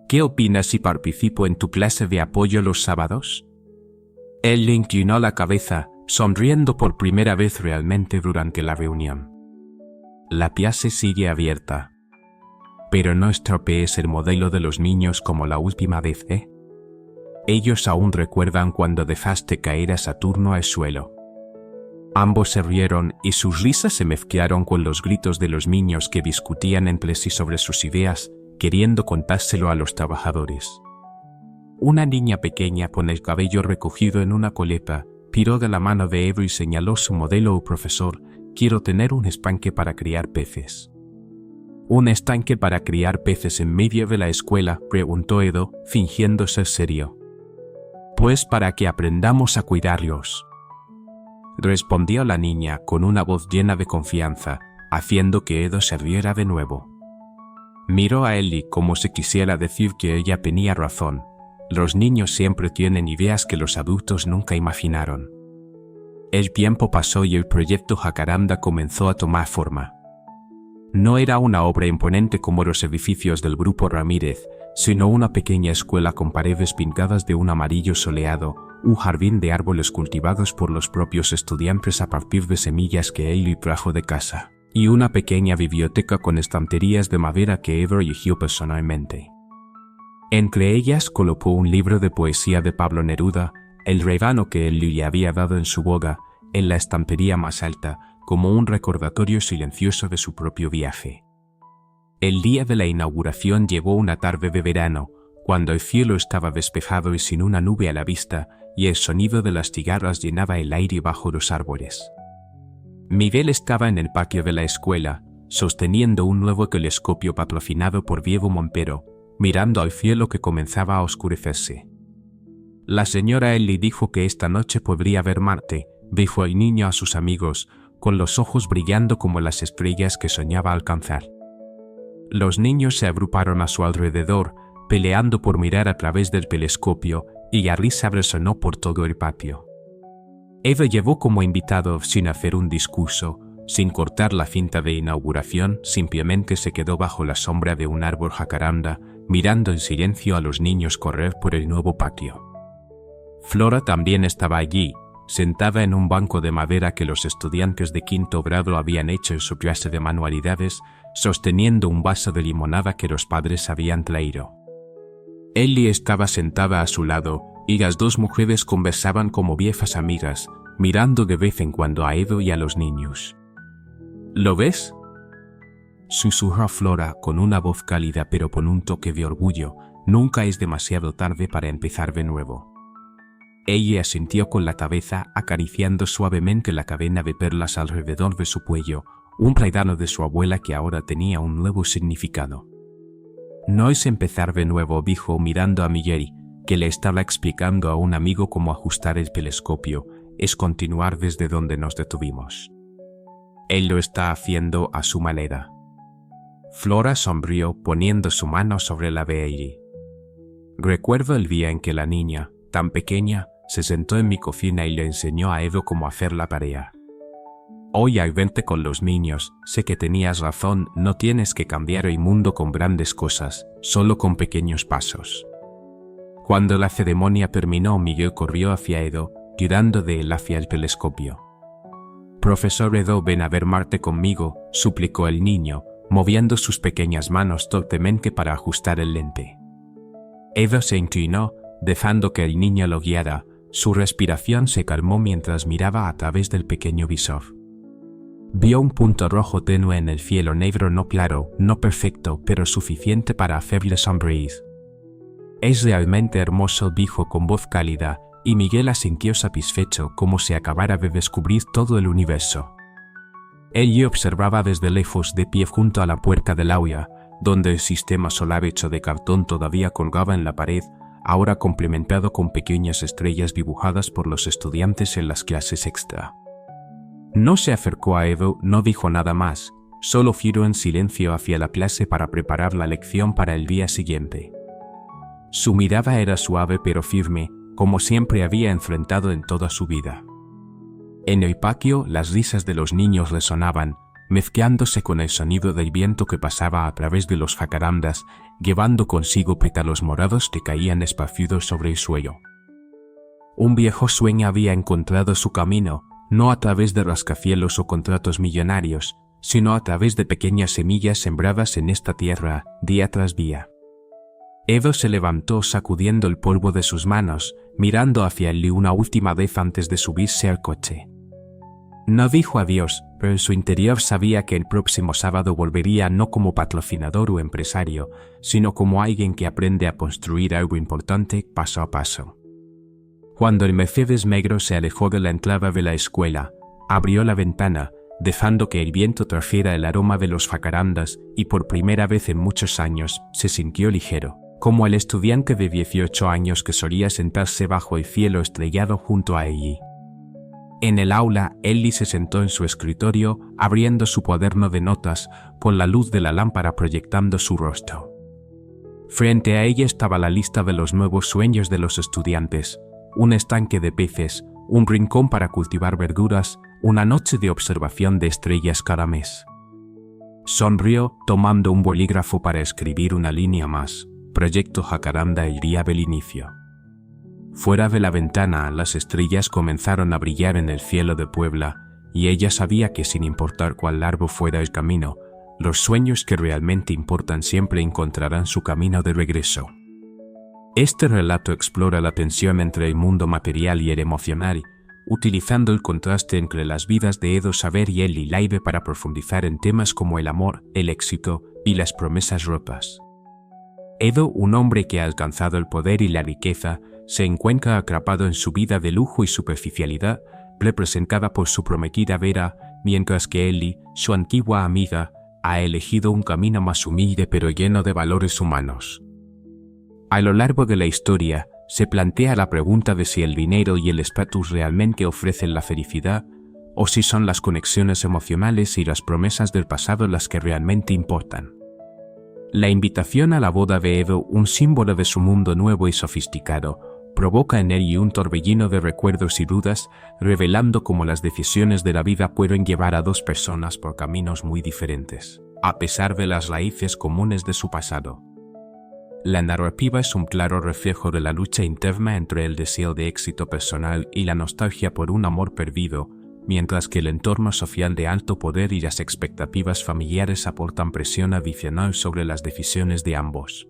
¿Qué opinas si participo en tu clase de apoyo los sábados? Él inclinó la cabeza, sonriendo por primera vez realmente durante la reunión. La clase sigue abierta. Pero no estropees el modelo de los niños como la última vez, ¿eh? Ellos aún recuerdan cuando dejaste caer a Saturno al suelo. Ambos se rieron y sus risas se mezclaron con los gritos de los niños que discutían entre sí sobre sus ideas, queriendo contárselo a los trabajadores. Una niña pequeña con el cabello recogido en una coleta tiró de la mano de Edo y señaló su modelo al profesor. Quiero tener un estanque para criar peces. ¿Un estanque para criar peces en medio de la escuela?, preguntó Edo, fingiendo ser serio. Pues para que aprendamos a cuidarlos, respondió la niña con una voz llena de confianza, haciendo que Edo se riera de nuevo. Miró a Ellie como si quisiera decir que ella tenía razón. Los niños siempre tienen ideas que los adultos nunca imaginaron. El tiempo pasó y el proyecto Jacaranda comenzó a tomar forma. No era una obra imponente como los edificios del Grupo Ramírez, sino una pequeña escuela con paredes pintadas de un amarillo soleado, un jardín de árboles cultivados por los propios estudiantes a partir de semillas que Ellie trajo de casa, y una pequeña biblioteca con estanterías de madera que Edo eligió personalmente. Entre ellas colocó un libro de poesía de Pablo Neruda, el regalo que Ellie le había dado en su boda, en la estantería más alta, como un recordatorio silencioso de su propio viaje. El día de la inauguración llegó una tarde de verano, cuando el cielo estaba despejado y sin una nube a la vista, y el sonido de las cigarras llenaba el aire bajo los árboles. Miguel estaba en el patio de la escuela, sosteniendo un nuevo telescopio patrocinado por Diego Montero, mirando al cielo que comenzaba a oscurecerse. La señora Ellie dijo que esta noche podría ver Marte, dijo el niño a sus amigos, con los ojos brillando como las estrellas que soñaba alcanzar. Los niños se agruparon a su alrededor, peleando por mirar a través del telescopio, y la risa resonó por todo el patio. Eva llevó como invitado, sin hacer un discurso, sin cortar la cinta de inauguración, simplemente se quedó bajo la sombra de un árbol jacaranda, mirando en silencio a los niños correr por el nuevo patio. Flora también estaba allí, sentada en un banco de madera que los estudiantes de quinto grado habían hecho en su clase de manualidades, sosteniendo un vaso de limonada que los padres habían traído. Ellie estaba sentada a su lado, y las dos mujeres conversaban como viejas amigas, mirando de vez en cuando a Edo y a los niños. ¿Lo ves?, susurró Flora con una voz cálida pero con un toque de orgullo. Nunca es demasiado tarde para empezar de nuevo. Ella asintió con la cabeza, acariciando suavemente la cadena de perlas alrededor de su cuello, un regalo de su abuela que ahora tenía un nuevo significado. No es empezar de nuevo, dijo mirando a Miguel, que le estaba explicando a un amigo cómo ajustar el telescopio, es continuar desde donde nos detuvimos. Él lo está haciendo a su manera. Flora sonrió poniendo su mano sobre la de Ellie. Recuerdo el día en que la niña, tan pequeña, se sentó en mi cocina y le enseñó a Edo cómo hacer la tarea. Hoy al verte con los niños, sé que tenías razón, no tienes que cambiar el mundo con grandes cosas, solo con pequeños pasos. Cuando la ceremonia terminó, Miguel corrió hacia Edo, tirando de él hacia el telescopio. «Profesor Edo, ven a ver Marte conmigo», suplicó el niño, moviendo sus pequeñas manos torpemente para ajustar el lente. Edo se inclinó, dejando que el niño lo guiara. Su respiración se calmó mientras miraba a través del pequeño visor. Vio un punto rojo tenue en el cielo negro, no claro, no perfecto, pero suficiente para hacerle sonreír. «Es realmente hermoso», dijo con voz cálida, y Miguel asintió satisfecho, como si acabara de descubrir todo el universo. Él observaba desde lejos, de pie junto a la puerta del aula, donde el sistema solar hecho de cartón todavía colgaba en la pared, ahora complementado con pequeñas estrellas dibujadas por los estudiantes en las clases extra. No se acercó a Edo, no dijo nada más, solo giró en silencio hacia la clase para preparar la lección para el día siguiente. Su mirada era suave pero firme, como siempre había enfrentado en toda su vida. En el patio, las risas de los niños resonaban, mezclándose con el sonido del viento que pasaba a través de los jacarandas, llevando consigo pétalos morados que caían esparcidos sobre el suelo. Un viejo sueño había encontrado su camino, no a través de rascacielos o contratos millonarios, sino a través de pequeñas semillas sembradas en esta tierra, día tras día. Edo se levantó sacudiendo el polvo de sus manos, mirando hacia él una última vez antes de subirse al coche. No dijo adiós, pero en su interior sabía que el próximo sábado volvería no como patrocinador o empresario, sino como alguien que aprende a construir algo importante paso a paso. Cuando el Mercedes negro se alejó de la entrada de la escuela, abrió la ventana, dejando que el viento trajera el aroma de los jacarandas, y por primera vez en muchos años se sintió ligero, como el estudiante de 18 años que solía sentarse bajo el cielo estrellado junto a Ellie. En el aula, Ellie se sentó en su escritorio, abriendo su cuaderno de notas, con la luz de la lámpara proyectando su rostro. Frente a ella estaba la lista de los nuevos sueños de los estudiantes: un estanque de peces, un rincón para cultivar verduras, una noche de observación de estrellas cada mes. Sonrió, tomando un bolígrafo para escribir una línea más: Proyecto Jacaranda, el día del inicio. Fuera de la ventana, las estrellas comenzaron a brillar en el cielo de Puebla, y ella sabía que sin importar cuán largo fuera el camino, los sueños que realmente importan siempre encontrarán su camino de regreso. Este relato explora la tensión entre el mundo material y el emocional, utilizando el contraste entre las vidas de Edo Saber y Ellie Laibe para profundizar en temas como el amor, el éxito y las promesas rotas. Edo, un hombre que ha alcanzado el poder y la riqueza, se encuentra atrapado en su vida de lujo y superficialidad, representada por su prometida Vera, mientras que Ellie, su antigua amiga, ha elegido un camino más humilde pero lleno de valores humanos. A lo largo de la historia, se plantea la pregunta de si el dinero y el estatus realmente ofrecen la felicidad, o si son las conexiones emocionales y las promesas del pasado las que realmente importan. La invitación a la boda de Edo, un símbolo de su mundo nuevo y sofisticado, provoca en Ellie un torbellino de recuerdos y dudas, revelando cómo las decisiones de la vida pueden llevar a dos personas por caminos muy diferentes, a pesar de las raíces comunes de su pasado. La narrativa es un claro reflejo de la lucha interna entre el deseo de éxito personal y la nostalgia por un amor perdido, mientras que el entorno social de alto poder y las expectativas familiares aportan presión adicional sobre las decisiones de ambos.